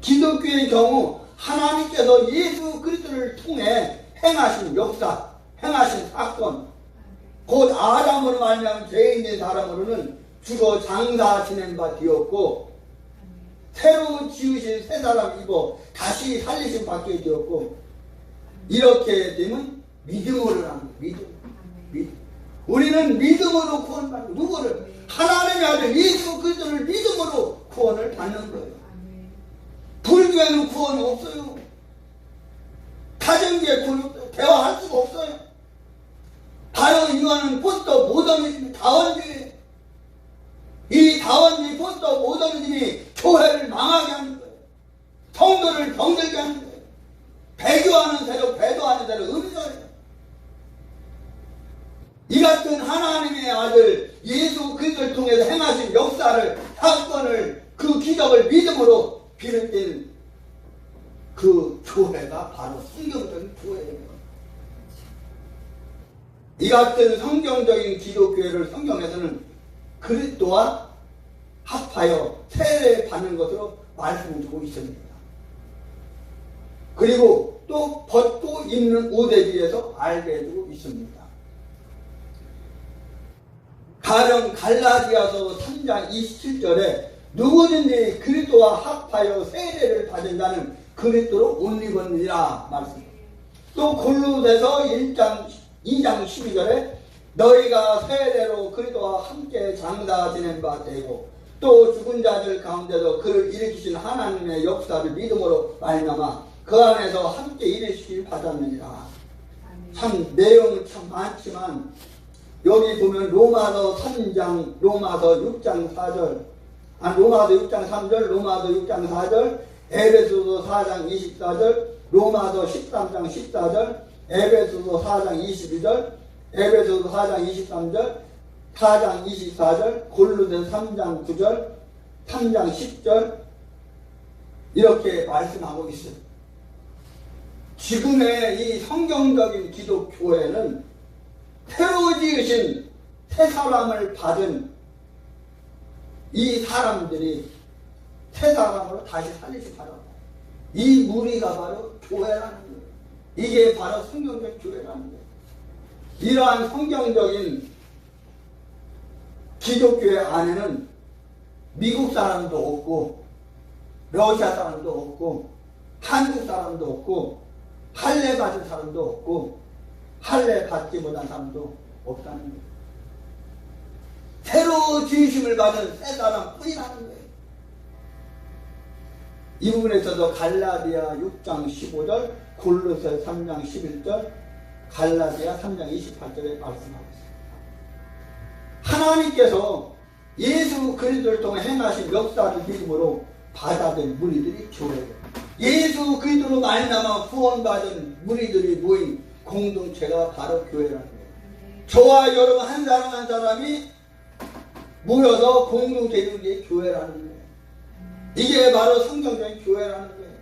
기독교의 경우 하나님께서 예수 그리스도를 통해 행하신 역사, 행하신 사건, 곧 아담으로 말미암은 죄 있는 사람으로는 죽어 장사 지낸 바 되었고, 새로 지으신 새 사람이고 다시 살리신 받게 되었고, 이렇게 되면 믿음으로 하는 거예요. 믿음. 우리는 믿음으로 구원받는 거예요. 누구를? 하나님의 아들 예수 그리스도를 믿음으로 구원을 받는 거예요. 불교에는 구원 없어요. 타종교에 구원 없어요. 대화할 수가 없어요. 바로 이거는 포스터 모더니즘 다원주의예요. 이 다원주의 포스터 모더니즘이 교회를 망하게 하는 거예요. 성도를 병들게 하는 거예요. 배교하는 대로 배도하는 대로 음료예요. 이 같은 하나님의 아들 예수 그리스도를 통해서 행하신 역사를 사건을 그 기적을 믿음으로 비롯된 그 교회가 바로 성경적인 교회예요. 이 같은 성경적인 기독교회를 성경에서는 그리스도와 합하여 세례받는 것으로 말씀을 주고 있습니다. 그리고 또 벗고 입는 옷에 비해서 알게 해주고 있습니다. 가령 갈라디아서 3장 27절에 누구든지 그리스도와 합하여 세례를 받은다는 그리스도로 옷 입었느니라 말씀입니다. 또 골로새서 2장 12절에 너희가 세례로 그리스도와 함께 장사 지낸 바 되고 또 죽은 자들 가운데서 그를 일으키신 하나님의 역사를 믿음으로 말미암아 그 안에서 함께 일으키길 받았느니라. 참 내용은 참 많지만 여기 보면 로마서 3장, 로마서 6장 4절, 로마서 6장 3절, 로마서 6장 4절, 에베소서 4장 24절, 로마서 13장 14절, 에베소서 4장 22절, 에베소서 4장 23절, 4장 24절, 골로새 3장 9절, 3장 10절 이렇게 말씀하고 있어요. 지금의 이 성경적인 기독교회는 새로 지으신 새 사람을 받은 이 사람들이 새 사람으로 다시 살리시 바랍니다. 이 무리가 바로 교회라는 거예요. 이게 바로 성경적 교회라는 거예요. 이러한 성경적인 기독교회 안에는 미국 사람도 없고 러시아 사람도 없고 한국 사람도 없고 할례 받은 사람도 없고 할례 받지 못한 사람도 없다는 거예요. 새로 지으심을 받은 새 사람뿐이라는 거예요. 이 부분에서도 갈라디아 6장 15절, 골로새 3장 11절, 갈라디아 3장 28절에 말씀하고 있습니다. 하나님께서 예수 그리스도를 통해 행하신 역사를 믿음으로 받아들인 무리들이 교회예요. 예수 그리스도로 말미암아 구원받은 무리들이 모인 공동체가 바로 교회라는 거예요. 저와 여러분 한 사람 한 사람이 모여서 공동체 이루는 게 교회라는 거예요. 이게 바로 성경적인 교회라는 거예요.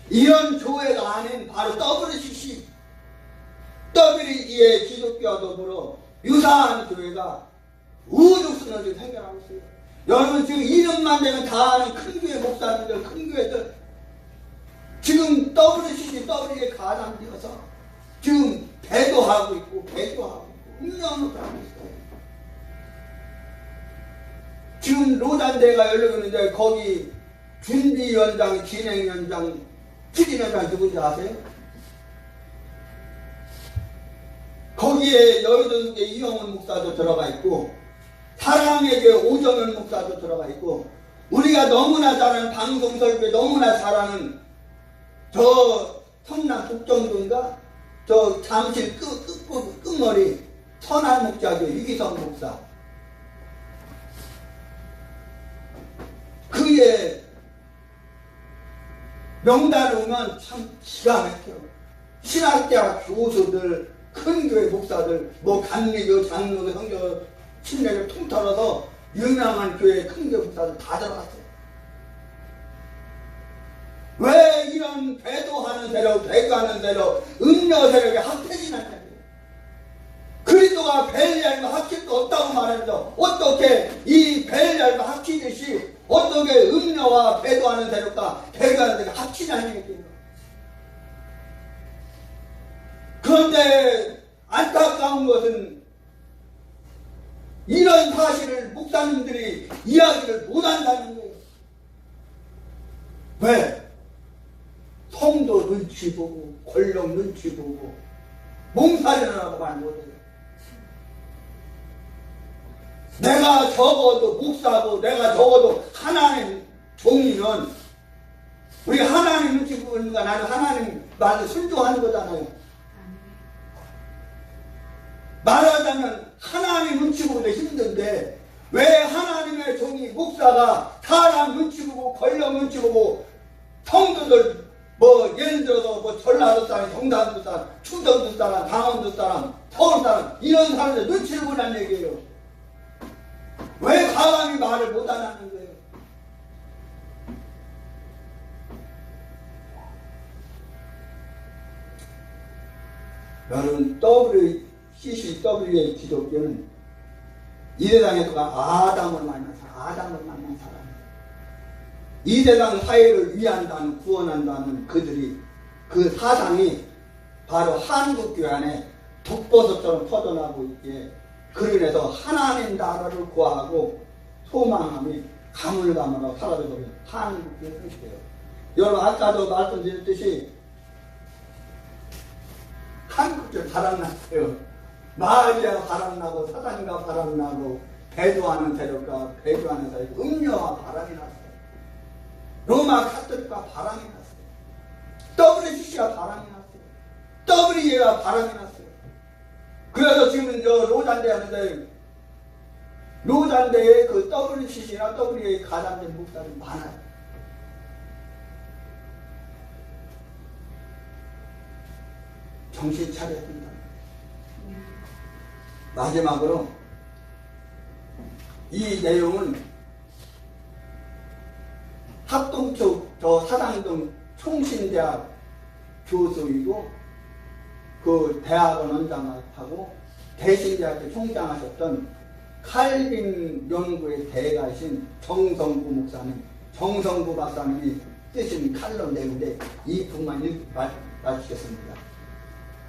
이런 교회가 아닌 바로 WCC, WE의 기독교와 더불어 유사한 교회가 우주순을 지금 생겨나고 있어요. 여러분 지금 이름만 되면 다 아는 큰 교회 목사님들, 큰 교회들 지금 WCC, WE에 가담되어서 지금 배도하고 있고 배교하고 있고 운명을 하고 있어요. 지금 로잔대가 열리고 있는데 거기 준비위원장, 진행위원장, 추진위원장 누군지 아세요? 거기에 여의도교회 이영훈 목사도 들어가 있고 사랑의 교회 오정현 목사도 들어가 있고 우리가 너무나 잘 아는 방송설교에 너무나 잘 아는 저 성남 북정도인가 저 잠실 끝머리 선한 목자교 유기성 목사 그의 명단을 보면 참 기가 막혀요. 신학대학 교수들 큰 교회 목사들 뭐 감리교 장로교 성교 침례교 통틀어서 유명한 교회 큰 교회 목사들 다 들어갔어요. 왜 이런 배도하는 세력, 배교하는 세력, 음료 세력이 합해지느냐. 그리스도가 벨리알과 합칠 수 없다고 말했는데 어떻게 이 벨리알과 합치듯이 어떻게 음료와 배도하는 세력과 배교하는 세력이 합치냐는 얘기예요. 그런데 안타까운 것은 이런 사실을 목사님들이 이야기를 못한다는 거예요. 왜? 성도 눈치 보고 권력 눈치 보고 몸살이라고 말 못해요. 내가 적어도 목사고 내가 적어도 하나님 종이면 우리 하나님 눈치 보는 거 나는 하나님 말을 순종하는 거잖아요. 말하자면 하나님 눈치 보기도 힘든데 왜 하나님의 종이 목사가 사람 눈치 보고 권력 눈치 보고 성도들 뭐 예를 들어서 뭐 전라도 사람, 경상도 사람, 충청도 사람, 강원도 사람, 서울 사람 이런 사람들 눈치를 보란 얘기예요. 왜 과감히 말을 못 하는 거예요? 여러분, CCW의 기독교는 이 세상에서가 아담을 만난 사람, 이 세상 사회를 위한다는, 구원한다는 그들이, 그 사상이 바로 한국교회 안에 독버섯처럼 퍼져나고 있기에, 그로 인해서 하나님 나라를 구하고 소망함이 가물가물하고 사라져버린 한국교회 뜻이에요. 여러분, 아까도 말씀드렸듯이 한국교회 바람났어요. 마귀와 바람나고 사단과 바람나고 배도하는 세력과 배도하는 세력, 음료와 바람이 났어요. 로마 카톨릭과 바람이 났어요. WCC가 바람이 났어요. WEA가 바람이 났어요. 그래서 지금 저 로잔대 하는데, 로잔대에 그 WCC나 WEA 가담된 목사들이 많아요. 정신 차려야 된다. 마지막으로 이 내용은 합동쪽 저 사당동 총신대학 교수이고 그 대학원 원장하고 대신대학교 총장하셨던 칼빈 연구의 대가이신 정성구 목사님, 정성구 박사님이 쓰신 칼럼 내용인데 이 부분만 마치겠습니다.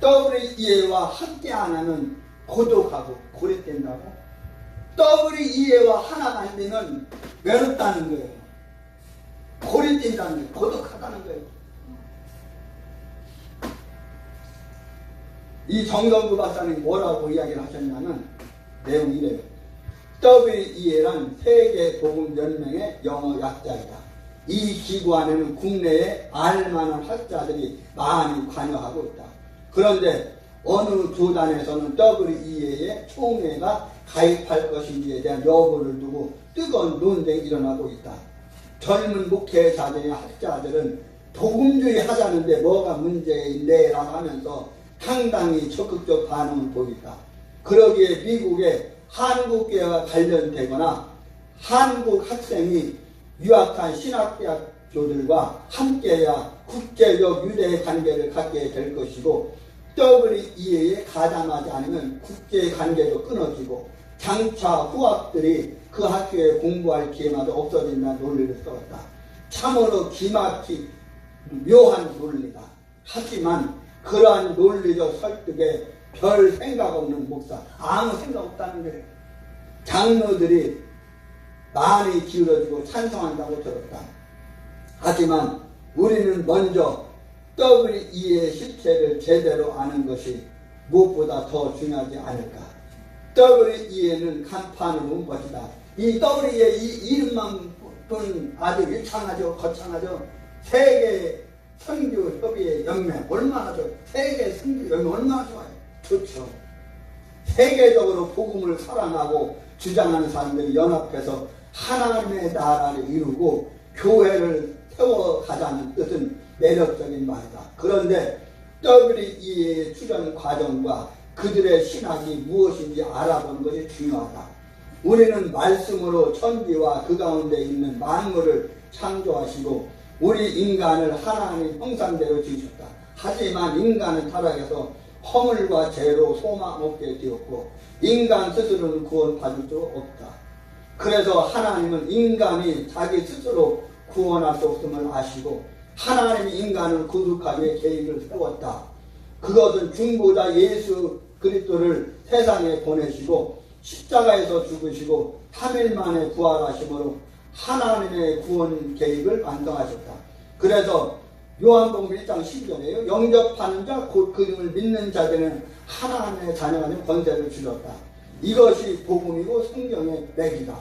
WEA와 함께 안 하면 고독하고 고립된다고. WEA와 하나가 안 되면 외롭다는 거예요. 고립된다는 거예요. 고독하다는 거예요. 이 정성구 박사님 뭐라고 이야기를 하셨냐면 내용이 이래요. WEA란 세계복음연맹의 영어 약자이다. 이 기구 안에는 국내에 알만한 학자들이 많이 관여하고 있다. 그런데 어느 교단에서는 WEA의 총회가 가입할 것인지에 대한 여부를 두고 뜨거운 논쟁이 일어나고 있다. 젊은 목회자들이나 학자들은 복음주의 하자는데 뭐가 문제인데 라고 하면서 상당히 적극적 반응을 보인다. 그러기에 미국의 한국교회와 관련되거나 한국 학생이 유학한 신학대학교들과 함께해야 국제적 유대 관계를 갖게 될 것이고, WEA에 가담하지 않으면 국제 관계도 끊어지고 장차 후학들이 그 학교에 공부할 기회마저 없어진다는 논리를 써왔다. 참으로 기막히 묘한 논리다. 하지만 그러한 논리적 설득에 별 생각 없는 목사, 아무 생각 없다는 거예요. 장로들이 많이 기울어지고 찬성한다고 들었다. 하지만 우리는 먼저 WEA의 실체를 제대로 아는 것이 무엇보다 더 중요하지 않을까. WEA는 간판으로 것이다. 이 WEA 이 이름만 본 아주 유창하죠, 거창하죠. 세계 선교 협의회 연맹 얼마나 좋아요. 세계 선교 연맹 얼마나 좋아요. 좋죠. 세계적으로 복음을 사랑하고 주장하는 사람들이 연합해서 하나님의 나라를 이루고 교회를 세워가자는 뜻은 매력적인 말이다. 그런데 WEA의 출연 과정과 그들의 신학이 무엇인지 알아보는 것이 중요하다. 우리는 말씀으로 천지와 그 가운데 있는 만물을 창조하시고 우리 인간을 하나님 형상대로 지으셨다. 하지만 인간은 타락해서 허물과 죄로 소망 없게 되었고 인간 스스로는 구원받을 수 없다. 그래서 하나님은 인간이 자기 스스로 구원할 수 없음을 아시고 하나님이 인간을 거룩하게 위해 계획을 세웠다. 그것은 중보자 예수 그리스도를 세상에 보내시고 십자가에서 죽으시고 3일 만에 부활하심으로 하나님의 구원 계획을 완성하셨다. 그래서 요한복음 1장 12절에요. 영접하는 자 곧 그림을 믿는 자들은 하나님의 자녀가 된 권세를 주셨다. 이것이 복음이고 성경의 맥이다.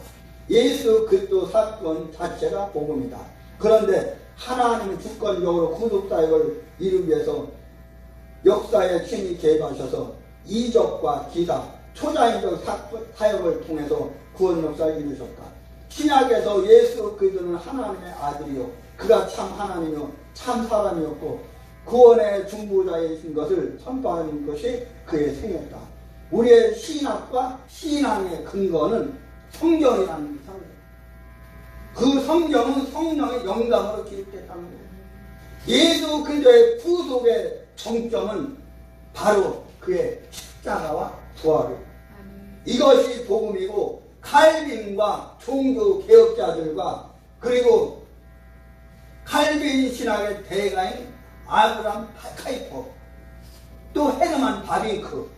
예수 그리스도 사건 자체가 복음이다. 그런데 하나님은 주권적으로 구속사역을 이루기 위해서 역사에 친히 개입하셔서 이적과 기사, 초자연적 사역을 통해서 구원 역사를 이루셨다. 신약에서 예수 그리스도는 하나님의 아들이요 그가 참 하나님이요 참 사람이었고 구원의 중보자이신 것을 선포하는 것이 그의 생애다. 우리의 신학과 신앙의 근거는 성경이라는 게 성경. 그 성경은 성령의 영감으로 기록됐다는 거예요. 예수 그리스도의 구속의 정점은 바로 그의 십자가와 부활이에요. 이것이 복음이고 칼빈과 종교 개혁자들과 그리고 칼빈 신학의 대가인 아브람 카이퍼 또 헤르만 바빙크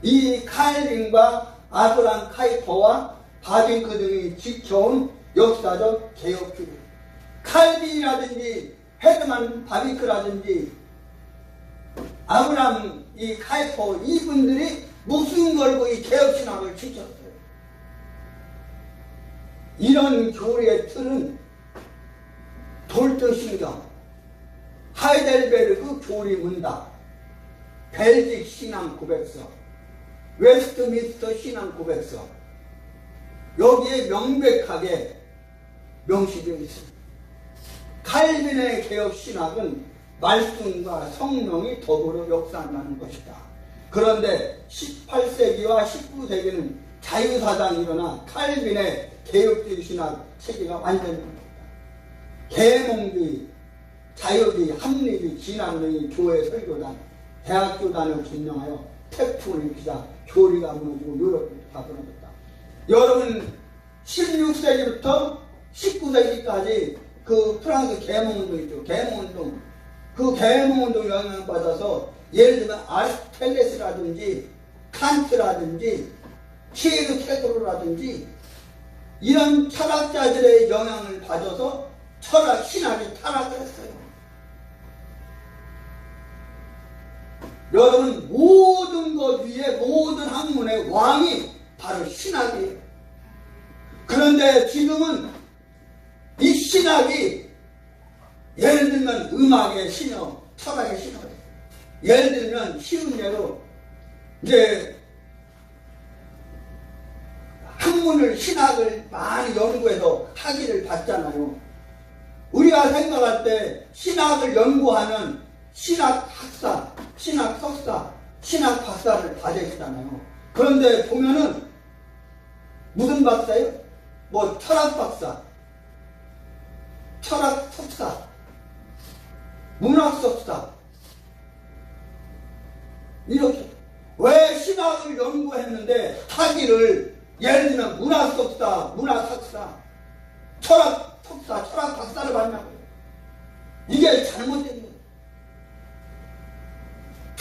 이 칼빈과 아브람 카이퍼와 바빙크 등이 지켜온 역사적 개혁주의 칼빈이라든지 헤르만 바빙크라든지 아브람 이 카이퍼 이분들이 목숨 걸고 이 개혁신학을 지켰어요. 이런 교리의 틀은 돌트신경, 하이델베르그 교리 문답, 벨직 신앙 고백서, 웨스트민스터 신앙 고백서 여기에 명백하게 명시되어 있습니다. 칼빈의 개혁신학은 말씀과 성령이 더불어 역사한다는 것이다. 그런데 18세기와 19세기는 자유사상이 일어나 칼빈의 개혁주의 신학 체계가 완전히 계몽주의, 자유주의, 합리주의, 진학론이 교회 설교단, 대학교단을 증명하여 태풍을 일으키자 교리가 무너지고 유럽이 다 무너졌다. 여러분 16세기부터 19세기까지 그 프랑스 계몽운동 있죠. 계몽운동. 그 계몽운동 영향을 받아서 예를 들면 아리스텔레스라든지 칸트라든지 시에르 케도로라든지 이런 철학자들의 영향을 받아서 철학, 신학이 타락을 했어요. 여러분 모든 것 위에 모든 학문의 왕이 바로 신학이에요. 그런데 지금은 이 신학이 예를 들면 음악의 신여, 철학의 신여 예를 들면 쉬운 예로 이제 학문을 신학을 많이 연구해서 학위를 받잖아요. 우리가 생각할 때 신학을 연구하는 신학 학사, 신학 석사, 신학 박사를 받으시잖아요. 그런데 보면은 무슨 박사예요? 뭐 철학 박사, 철학 석사, 문학 석사 이렇게 왜 신학을 연구했는데 학위를 예를 들면 문학 석사, 문학 학사, 철학 석사, 철학 박사를 받냐고요. 이게 잘못된 거예요.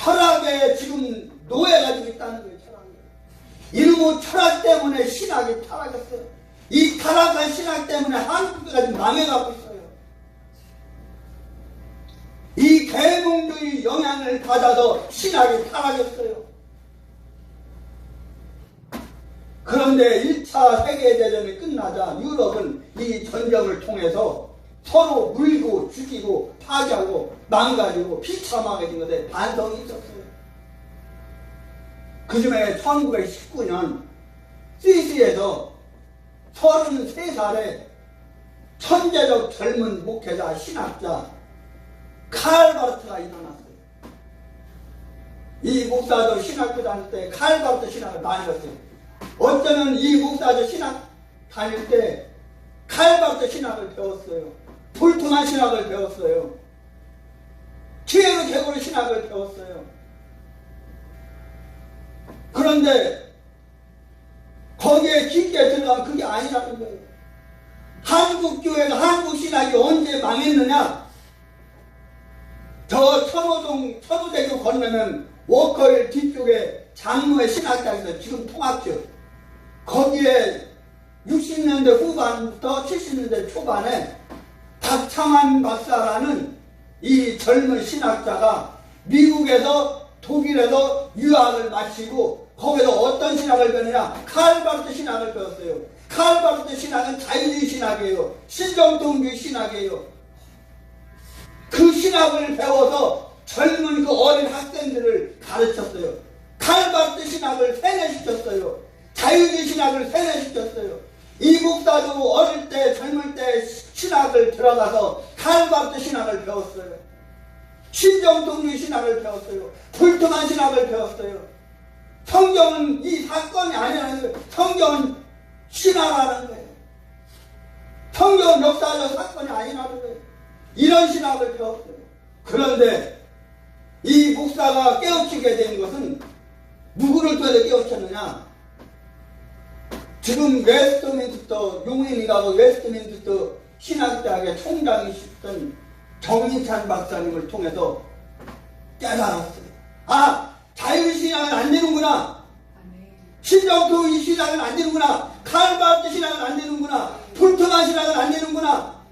철학에 지금 노예가 지고 있다는 거예요. 철학이. 이놈의 철학 때문에 신학이 타락했어요. 이 타락한 신학 때문에 한국이 지금 망해가고 있어요. 이 계몽주의 영향을 받아서 신학이 타락했어요. 그런데 1차 세계대전이 끝나자 유럽은 이 전쟁을 통해서 서로 물고 죽이고 파괴하고 망가지고 비참하게 된 것에 반성이 있었어요. 그 즈음에 1919년 스위스에서 33살의 천재적 젊은 목회자 신학자 칼바르트가 일어났어요. 이 목사도 신학교 다닐 때 칼바르트 신학을 많이 했어요. 어쩌면 이 목사도 신학 다닐 때 칼바르트 신학을 배웠어요. 볼트만 신학을 배웠어요. 키에르 개고르 신학을 배웠어요. 그런데 거기에 깊게 들어가면 그게 아니라는 거예요. 한국교회가 한국신학이 언제 망했느냐? 저 천호대교 건너면 워커힐 뒤쪽에 장로의 신학자에서 지금 통합죠. 거기에 60년대 후반부터 70년대 초반에 박창환 박사라는 이 젊은 신학자가 미국에서 독일에서 유학을 마치고 거기서 어떤 신학을 배우느냐? 칼바르트 신학을 배웠어요. 칼바르트 신학은 자유주의 신학이에요. 신정통주의 신학이에요. 그 신학을 배워서 젊은 그 어린 학생들을 가르쳤어요. 칼바르트 신학을 세뇌시켰어요. 자유주의 신학을 세뇌시켰어요. 이 목사도 어릴 때 젊을 때 신학을 들어가서 칼바르트 신학을 배웠어요. 신정통주의 신학을 배웠어요. 볼트만 신학을 배웠어요. 성경은 이 사건이 아니라는 거예요. 성경은 신화라는 거예요. 성경은 역사적 사건이 아니라는 거예요. 이런 신학을 배웠어요. 그런데 이 목사가 깨우치게 된 것은 누구를 통해서 깨우쳤느냐? 지금 웨스트민스터 용인이라고 웨스트민스터 신학대학의 총장이셨던 정인찬 박사님을 통해서 깨달았어요. 아, 자유신학은 안 되는구나. 신정토의 신학은 안 되는구나. 칼바르트 신학은 안 되는구나. 불트만 신학은 안 되는구나.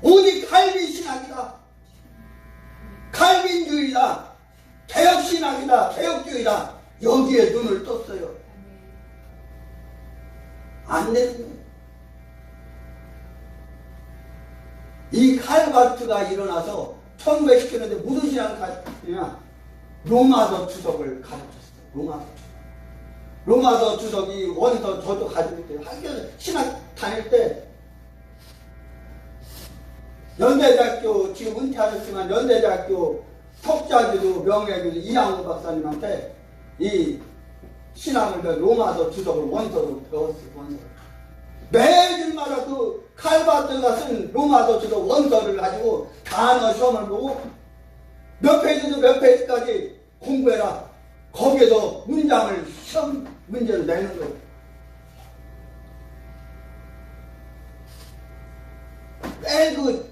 오직 칼빈 신학이다. 칼빈주의다. 개혁신학이다. 개혁주의다. 여기에 눈을 떴어요. 안 되는 거예요. 이 칼바르트가 일어나서 1910년대 무슨 신학을 가르쳤느냐? 로마서 주석을 가르쳤어요. 로마서 주석이 원서 저도 가지고 있대요. 학교 신학 다닐 때 연대대학교 지금 은퇴하셨지만 연대대학교 석자교수 명예교수 이양호 박사님한테 이 신학을 로마서 주석을 원서로 배웠어요. 원서를. 매주마다 그 칼바르트가 쓴 로마서 주석 원서를 가지고 단어 시험을 보고 몇 페이지도 몇 페이지까지 공부해라. 거기에서 문장을 시험 문제를 내는 거예요. 매일 그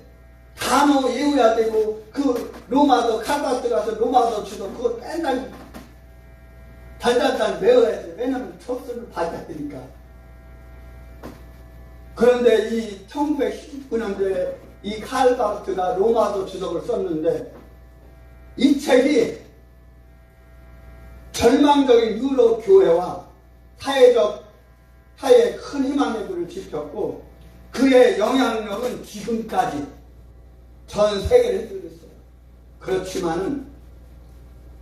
단어 외워야 되고 그 로마서 칼바르트가 쓴 로마서 주석 그거 맨날 달달달 외워야 돼요. 왜냐면 촉수를 받아야 되니까. 그런데 이 1919년도에 이 칼바르트가 로마서 주석을 썼는데 이 책이 절망적인 유럽 교회와 사회에 큰 희망의 불을 지폈고 그의 영향력은 지금까지 전 세계를 휘두르고 있어요. 그렇지만은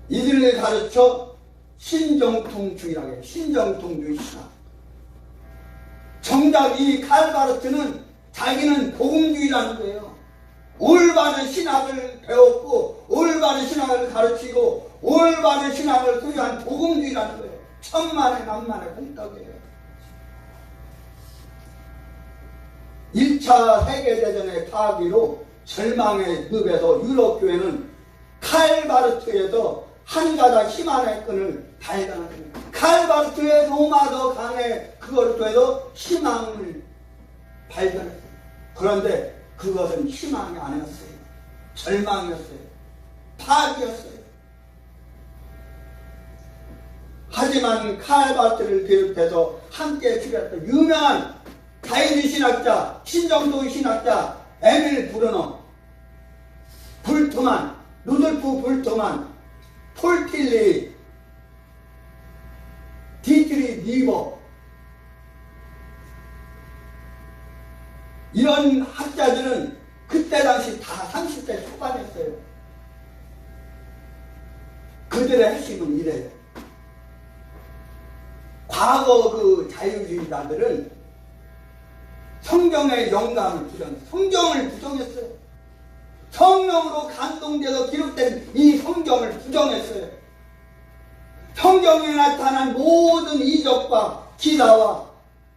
이들을 가르쳐 신정통주의라고 해요. 신정통주의 신학. 정작 이 칼바르트는 자기는 복음주의라는 거예요. 올바른 신학을 배웠고 올바른 신학을 가르치고 올바른 신학을 소유한 복음주의라는 거예요. 천만의 만만의 공덕이에요. 1차 세계대전의 파기로 절망의 늪에서 유럽교회는 칼바르트에서 한 가닥 희망의 끈을 발견하는 거예요. 칼바르트의 로마서 강의 그걸 통해서 희망을 발견했어요. 그런데 그것은 희망이 아니었어요. 절망이었어요. 파기였어요. 하지만 칼바르트를 비롯해서 함께 출연했던 유명한 다이니 신학자, 신정토의 신학자 에밀 브루너, 불트만, 루돌프 불트만, 폴틸리, 디트리 니버 이런 학자들은 그때 당시 다 30대 초반이었어요. 그들의 핵심은 이래요. 과거 그 자유주의자들은 성경의 영감을 부정했어요. 성경을 부정했어요. 성령으로 감동되어 기록된 이 성경을 부정했어요. 성경에 나타난 모든 이적과 기사와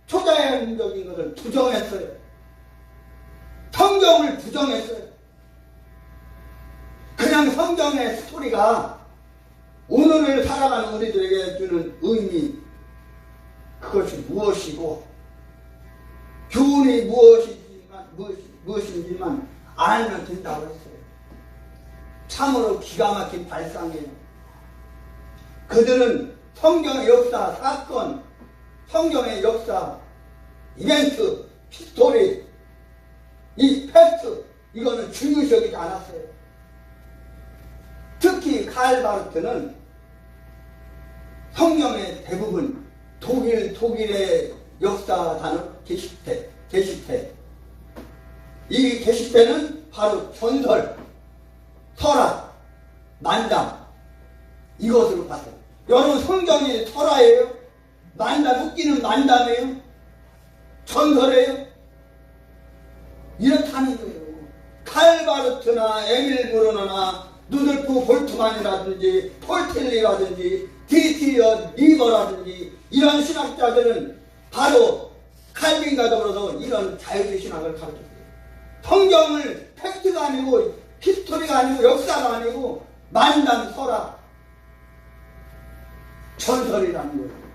초자연적인 것을 부정했어요. 성경을 부정했어요. 그냥 성경의 스토리가 오늘을 살아가는 우리들에게 주는 의미, 그것이 무엇이고 교훈이 무엇인지만 알면 된다고 했어요. 참으로 기가 막힌 발상이에요. 그들은 성경의 역사, 사건, 성경의 역사, 이벤트, 스토리, 이 팩트, 이거는 중요시 여기지 않았어요. 특히 칼바르트는 성경의 대부분 독일의 역사 단어 게시테. 이 게시테는 바로 전설, 설화, 만담 이것으로 봤어요. 여러분 성경이 설화예요? 만담, 웃기는 만담이에요? 전설이에요? 이렇다는 거예요. 칼바르트나 에밀 브루너나 누들프 볼트만이라든지 폴텔리라든지 디티어 리버라든지 이런 신학자들은 바로 칼빈과 더불어서 이런 자유주의 신학을 가르쳤어요. 성경을 팩트가 아니고 히스토리가 아니고 역사가 아니고 만담 설화 전설이라는 거예요.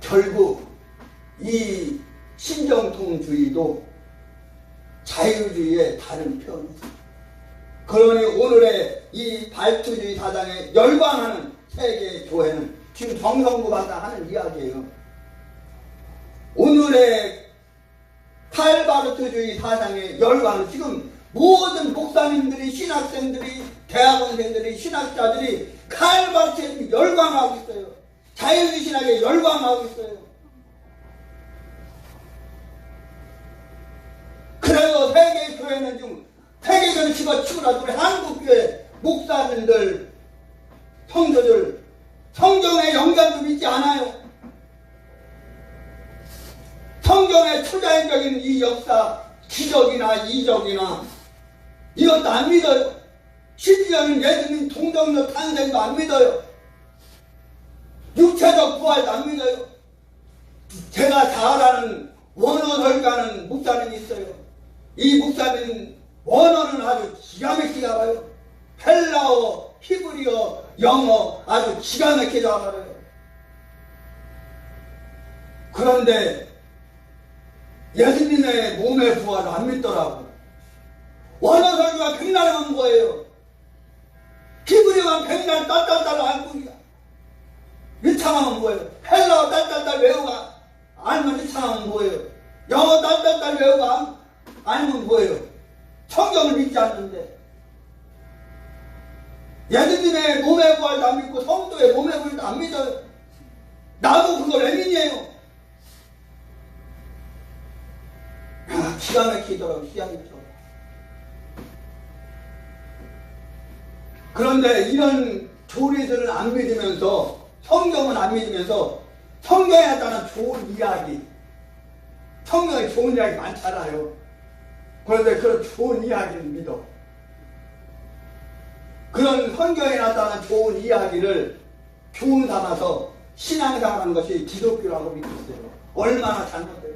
결국 이 신정통주의도 자유주의의 다른 표현이죠. 그러니 오늘의 이 발트주의 사상에 열광하는 세계 교회는 지금 정성구박사 하는 이야기예요. 오늘의 칼바르트주의 사상에 열광하는 지금 모든 목사님들이 신학생들이 대학원생들이 신학자들이 칼바르트에 열광하고 있어요. 자유주의 신학에 열광하고 있어요. 그래서 세계교회는 지금 세계교회는 집어치우라도 우리 한국교회 목사님들 성도들 성경의 영감도 믿지 않아요. 성경의 초자연적인 이 역사 기적이나 이적이나 이것도 안 믿어요. 심지어는 예수님 동정녀 탄생도 안 믿어요. 육체적 부활도 안 믿어요. 제가 잘 아는 원어 설교하는 목사님이 있어요. 이 목사님 원어는 아주 기가 막히게 알아요. 헬라어, 히브리어, 영어 아주 기가 막히게 알아요. 그런데 예수님의 몸의 부활을 안 믿더라고. 원어 설교가 백날 한 거예요. 히브리어가 백날 딸딸딸 알고 유창하면 뭐예요? 헬라어 딸딸딸 외우가 알면 유창하면 뭐예요? 영어 딸딸딸 외우가 알면 뭐예요? 성경을 믿지 않는데 예수님의 몸의 부활도 안 믿고 성도의 몸의 부활도 안 믿어요. 나도 그걸 애민이에요. 기가 막히더라고. 기가 막혀. 그런데 이런 교리들을 안 믿으면서 성경은 안 믿으면서 성경에 나타난 좋은 이야기 성경에 좋은 이야기 많잖아요. 그런데 그런 좋은 이야기를 믿어. 그런 성경에 나타난 좋은 이야기를 교훈 삼아서 신앙생활하는 것이 기독교라고 믿고 있어요. 얼마나 잘못돼요.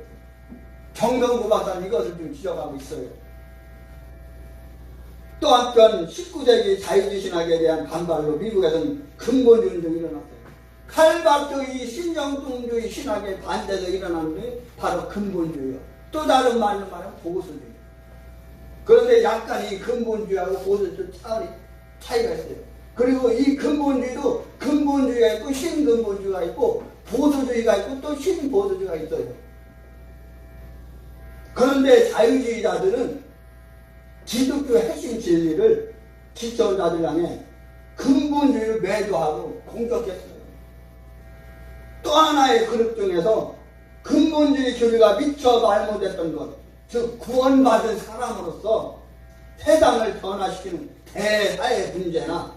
정성구 박사는 이것을 좀 지적하고 있어요. 또 한편 19세기 자유주의 신학에 대한 반발로 미국에서는 근본주의가 일어났어요. 칼바르트의 신정통주의 신학에 반대로 일어나는 게 바로 근본주의예요. 또 다른 말로 말하면 보수주의. 그런데 약간 이 근본주의하고 보수주의 차이가 있어요. 그리고 이 근본주의도 근본주의가 있고 신근본주의가 있고 보수주의가 있고 또 신보수주의가 있어요. 그런데 자유주의자들은 기독교 핵심 진리를 지켜자들 향해 근본주의를 매도하고 공격했어요. 또 하나의 그룹 중에서 근본주의 교리가 미처 말못했던 것, 즉 구원받은 사람으로서 세상을 변화시키는 대사의 문제나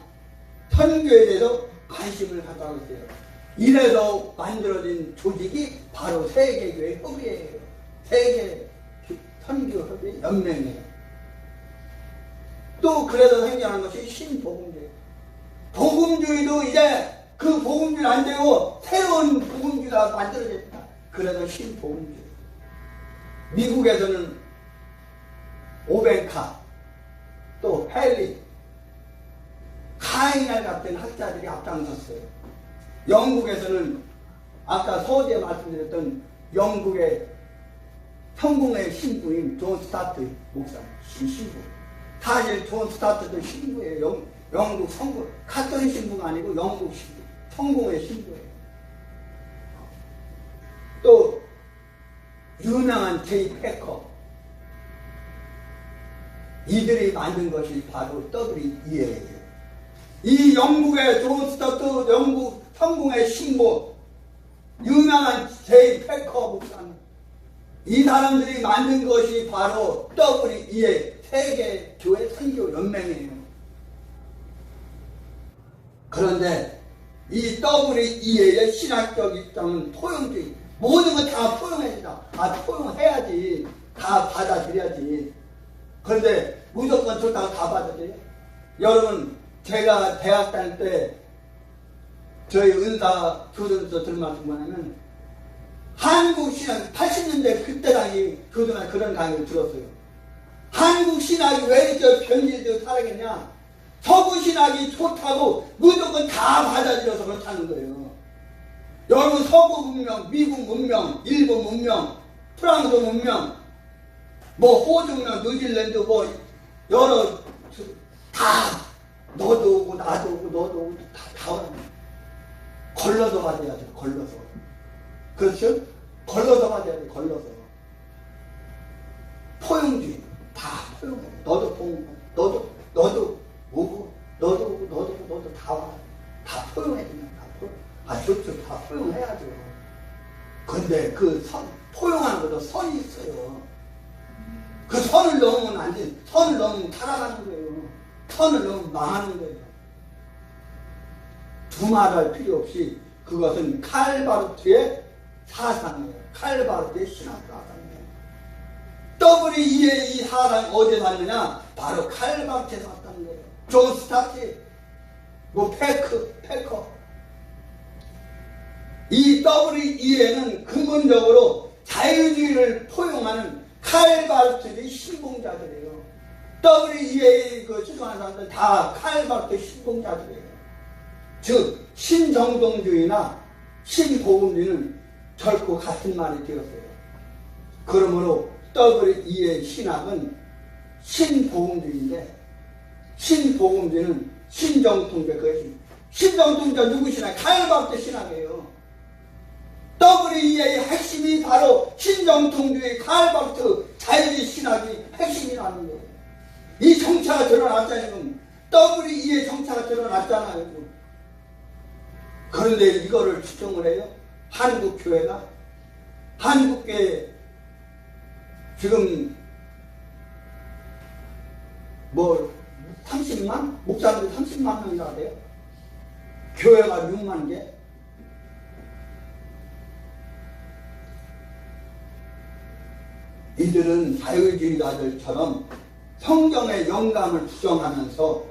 선교에 대해서 관심을 갖고 있어요. 이래서 만들어진 조직이 바로 세계교회 협의회예요. 세계 선교협의 연맹이에요. 또 그래서 생겨난 것이 신복음주의. 복음주의도 이제 그 복음주의 안 되고 새로운 복음주의가 만들어졌다. 그래서 신복음주의. 미국에서는 오벤카, 또 헬리, 카이날 같은 학자들이 앞장섰어요. 영국에서는 아까 서두에 말씀드렸던 영국의 성공의 신부인 존 스타트 목사, 신부. 사실 존 스타트도 신부예요. 영국 성공, 카톨릭 신부가 아니고 영국 신부, 성공의 신부예요. 또 유명한 제이 패커, 이들이 만든 것이 바로 WEA예요. 이 영국의 존 스타트, 영국 성공의 신부, 유명한 제이 패커 목사님, 이 사람들이 만든 것이 바로 WEA, 세계 교회 선교 연맹이에요. 그런데 이 WEA의 신학적 입장은 포용주의. 모든 거 다 포용해야 된다. 다 포용해야지. 다 받아들여야지. 그런데 무조건 좋다고 다 받아들여요? 여러분, 제가 대학 다닐 때 저희 은사 교수님께서 들은 말씀 뭐냐면 한국 신학 80년대 그때 당시 교수나 그런 강의를 들었어요. 한국 신학이 왜 이렇게 변질되어 살아겠냐? 서구 신학이 좋다고 무조건 다 받아들여서 그렇다는 거예요. 여러분, 서구 문명, 미국 문명, 일본 문명, 프랑스 문명, 뭐 호주 문명, 뉴질랜드 뭐 여러 다 너도 오고 나도 오고 너도 오고 다 오고 걸러서 받아야죠. 걸러서. 그렇죠? 걸러서 받아야 돼. 걸러서. 포용주의 다 포용해. 너도 포용. 너도 오고 너도 오고 너도 오고 너도 다 와. 다 포용해. 그냥 다 포용. 아 좋죠. 다 포용해야죠. 근데 그 포용하는 것도 선이 있어요. 그 선을 넘으면 안 돼. 선을 넘으면 타락하는 거예요. 선을 넘으면 망하는 거예요. 두말할 필요 없이 그것은 칼바르트의 사상이에요. 칼바르트의 신학 사상이에요. WEA 이 사상 어디에 샀느냐? 바로 칼바르트에 샀다는 거예요. 존 스타트, 뭐 페커. 이 WEA는 근본적으로 자유주의를 포용하는 칼바르트의 신봉자들이에요. WEA 그 추종하는 사람들 다 칼바르트의 신봉자들이에요. 즉 신정동주의나 신복음주의는 결코 같은 말이 되었어요. 그러므로 WEA 신학은 신복음주의인데 신복음주의는 신정통주의 그것이 신정통주가 누구시나? 칼바르트 신학이에요. WEA의 핵심이 바로 신정통주의 칼바르트 자유주의 신학이 핵심이라는 거예요. 이 정체가 드러났잖아요. WEA의 정체가 드러났잖아요. 그런데 이거를 주장을 해요. 한국교회가 한국교회 지금 뭐 30만? 목사님들 30만 명이나 돼요. 교회가 6만 개. 이들은 자유주의자들처럼 성경의 영감을 부정하면서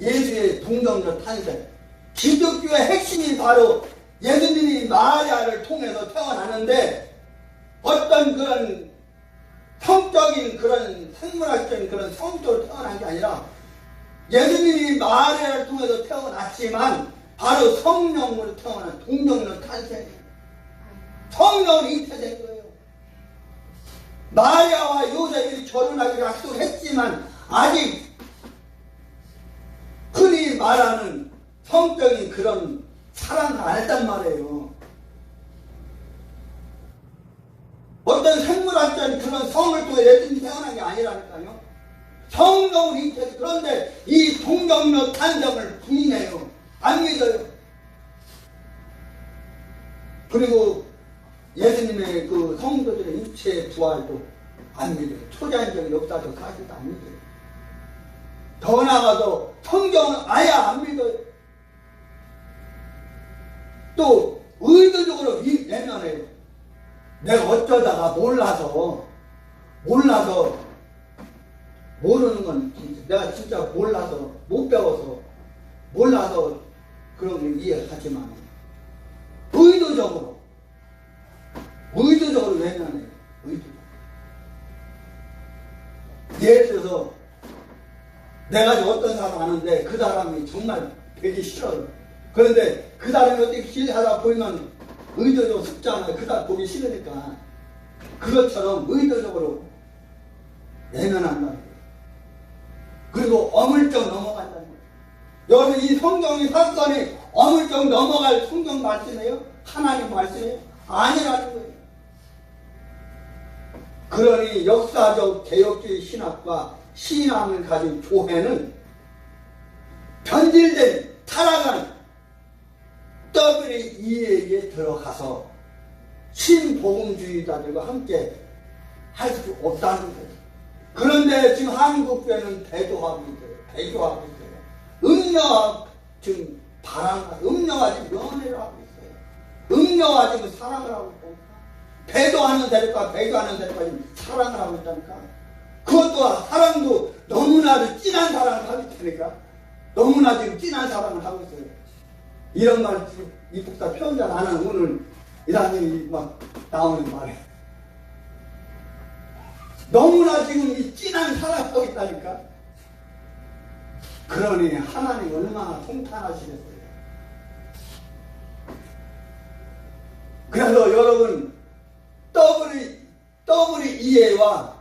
예수의 동정적 탄생, 기독교의 핵심이 바로 예수님이 마리아를 통해서 태어나는데 어떤 그런 성적인 그런 생물학적인 그런 성적으로 태어난 게 아니라 예수님이 마리아를 통해서 태어났지만 바로 성령으로 태어난 동정적 탄생이에요. 성령이 잉태된 거예요. 마리아와 요셉이 결혼하기로 약속했지만 아직 흔히 말하는 성적인 그런 사랑을 안 했단 말이에요. 어떤 생물학적인 그런 성을 통해 예수님이 태어난 게 아니라니까요. 성령을 잉태해서 그런데 이 동정녀 탄생을 부인해요. 안 믿어요. 그리고 예수님의 그 성도들의 육체의 부활도 안 믿어요. 초자연적인 역사적 사실도 안 믿어요. 더 나아가서 성경은 아예 안 믿어요. 또 의도적으로 외면해요. 내가 어쩌다가 몰라서 모르는 건 내가 진짜 몰라서 못 배워서 몰라서 그런 걸 이해하지만 의도적으로 외면해요. 의도적으로. 예를 들어서 내가 어떤 사람 아는데 그 사람이 정말 되게 싫어요. 그런데 그 사람이 어떻게 길하다 보이면 의도적으로 습잖아요. 그 사람 보기 싫으니까. 그것처럼 의도적으로 외면한다는 거예요. 그리고 어물쩍 넘어간다는 거예요. 여러분 이 성경의 사건이 어물쩍 넘어갈 성경 말씀이에요? 하나님 말씀이에요? 아니라는 거예요. 그러니 역사적 개혁주의 신학과 신앙을 가진 교회는 변질된 타락한 WEA에 들어가서 신복음주의자들과 함께 할 수 없다는 거예요. 그런데 지금 한국교회는 대조하고 있어요. 음녀와 지금 음녀와 지금 연애를 하고 있어요. 음녀와 지금 사랑을 하고 있다니까. 배도하는 데리까 배도하는 데리까 사랑을 하고 있다니까. 그것도 사랑도 너무나도 진한 사랑을 하고 있으니까. 너무나 지금 진한 사랑을 하고 있어요. 이런 말 지금 이 목사 표현자 나는 오늘 이 사람이 막 나오는 말에 너무나 지금 이 진한 사랑을 하고 있다니까. 그러니 하나님 얼마나 통탄하시겠어요. 그래서 여러분 WEA와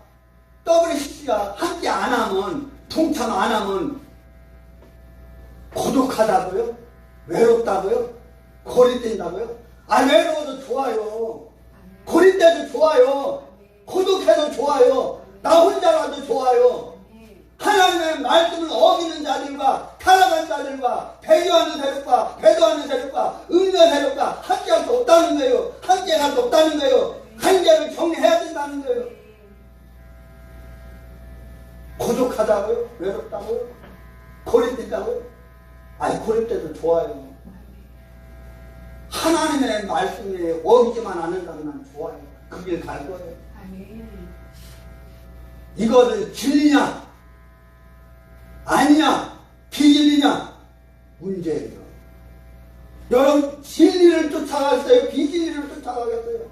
WCC가 함께 안 하면, 통참 안 하면 고독하다고요? 외롭다고요? 고립된다고요? 외로워도 좋아요. 고립돼도 좋아요. 고독해도 좋아요. 나 혼자라도 좋아요. 하나님의 말씀을 어기는 자들과 타락한 자들과 배교하는 세력과 배도하는 세력과 음녀 세력과 함께할 수 없다는 거예요. 함께할 수 없다는 거예요. 관계를 정리해야 된다는 거예요. 고독하다고요? 외롭다고요? 고립된다고요? 고립돼도 좋아요. 하나님의 말씀에 어기지만 않는다면 좋아요. 그 길 갈 거예요. 이거는 진리냐 아니냐 비진리냐 문제예요. 여러분 진리를 쫓아가겠어요? 비진리를 쫓아가겠어요?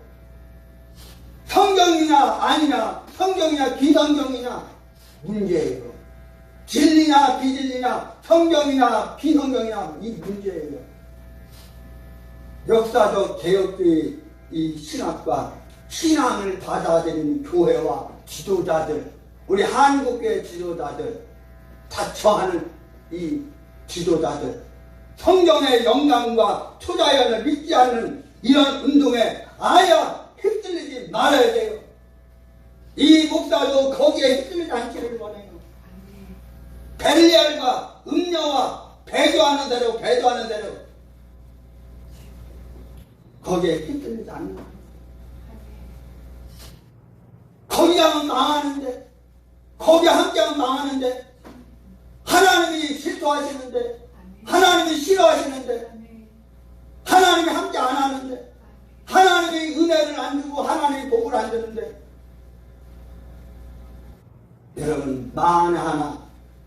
성경이냐 아니냐, 성경이냐 비성경이냐 문제예요. 진리냐 비진리냐, 성경이냐 비성경이냐 이 문제예요. 역사적 개혁주의 이 신학과 신앙을 받아들인 교회와 지도자들, 우리 한국의 지도자들, 다처하는 이 지도자들, 성경의 영감과 초자연을 믿지 않는 이런 운동에 아예 휩쓸리지 말아야 돼요. 이 목사도 거기에 휩쓸리지 않기를 원해요. 벨리알과 음녀와 배교하는 대로 거기에 휩쓸리지 않는 거예요. 거기 하면 망하는데, 거기 함께하면 망하는데, 하나님이 실토하시는데, 하나님이 싫어하시는데, 하나님이 함께 안 하는데, 하나님이 은혜를 안 주고 하나님이 복을 안 주는데, 여러분 만에 하나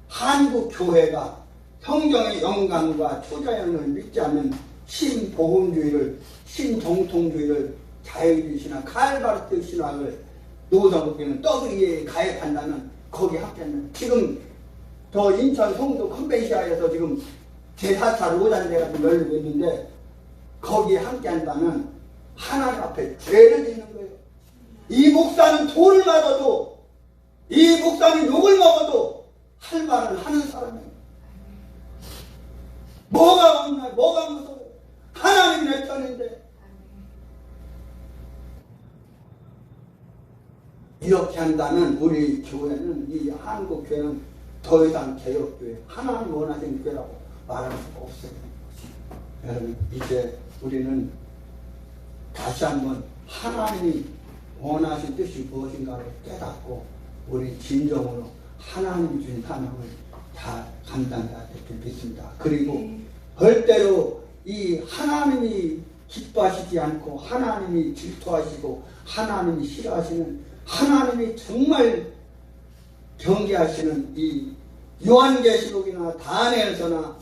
한국 교회가 성경의 영감과 초자연을 믿지 않는 신복음주의를, 신정통주의를, 자유주의 신학, 칼바르트 신학을 노사국교는 WEA에 가입한다면 거기 합치는, 지금 저 인천 송도 컨벤시아에서 지금 제4차 로잔대가 열리고 있는데 거기에 함께 한다면 하나님 앞에 죄를 짓는 거예요. 이 목사는 돈을 받아도, 이 목사는 욕을 먹어도 할 말을 하는 사람이에요. 뭐가 없나, 뭐가 무서워요. 하나님 내 편인데. 이렇게 한다면 우리 교회는, 이 한국 교회는 더 이상 개혁교회, 하나님 원하시는 교회라고 말할 수가 없어요. 여러분 이제 우리는 다시 한번 하나님이 원하신 뜻이 무엇인가를 깨닫고 우리 진정으로 하나님이 주신 사명을 다 감당해야 될 줄 믿습니다. 그리고 절대로 이 하나님이 기뻐하시지 않고 하나님이 질투하시고 하나님이 싫어하시는, 하나님이 정말 경계하시는 이 요한계시록이나 다니엘서나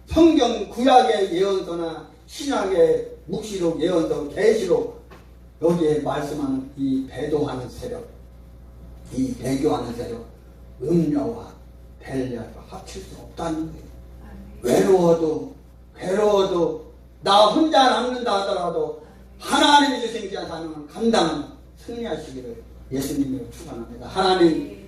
성경 구약의 예언서나 신약의 묵시록, 예언서, 계시록, 여기에 말씀하는 이 배도하는 세력, 이 배교하는 세력, 음녀와 벨리알과 합칠 수 없다는 거예요. 외로워도 나 혼자 남는다 하더라도 하나님이 주신 그 사명을 감당하는 승리하시기를 예수님으로 축원합니다. 하나님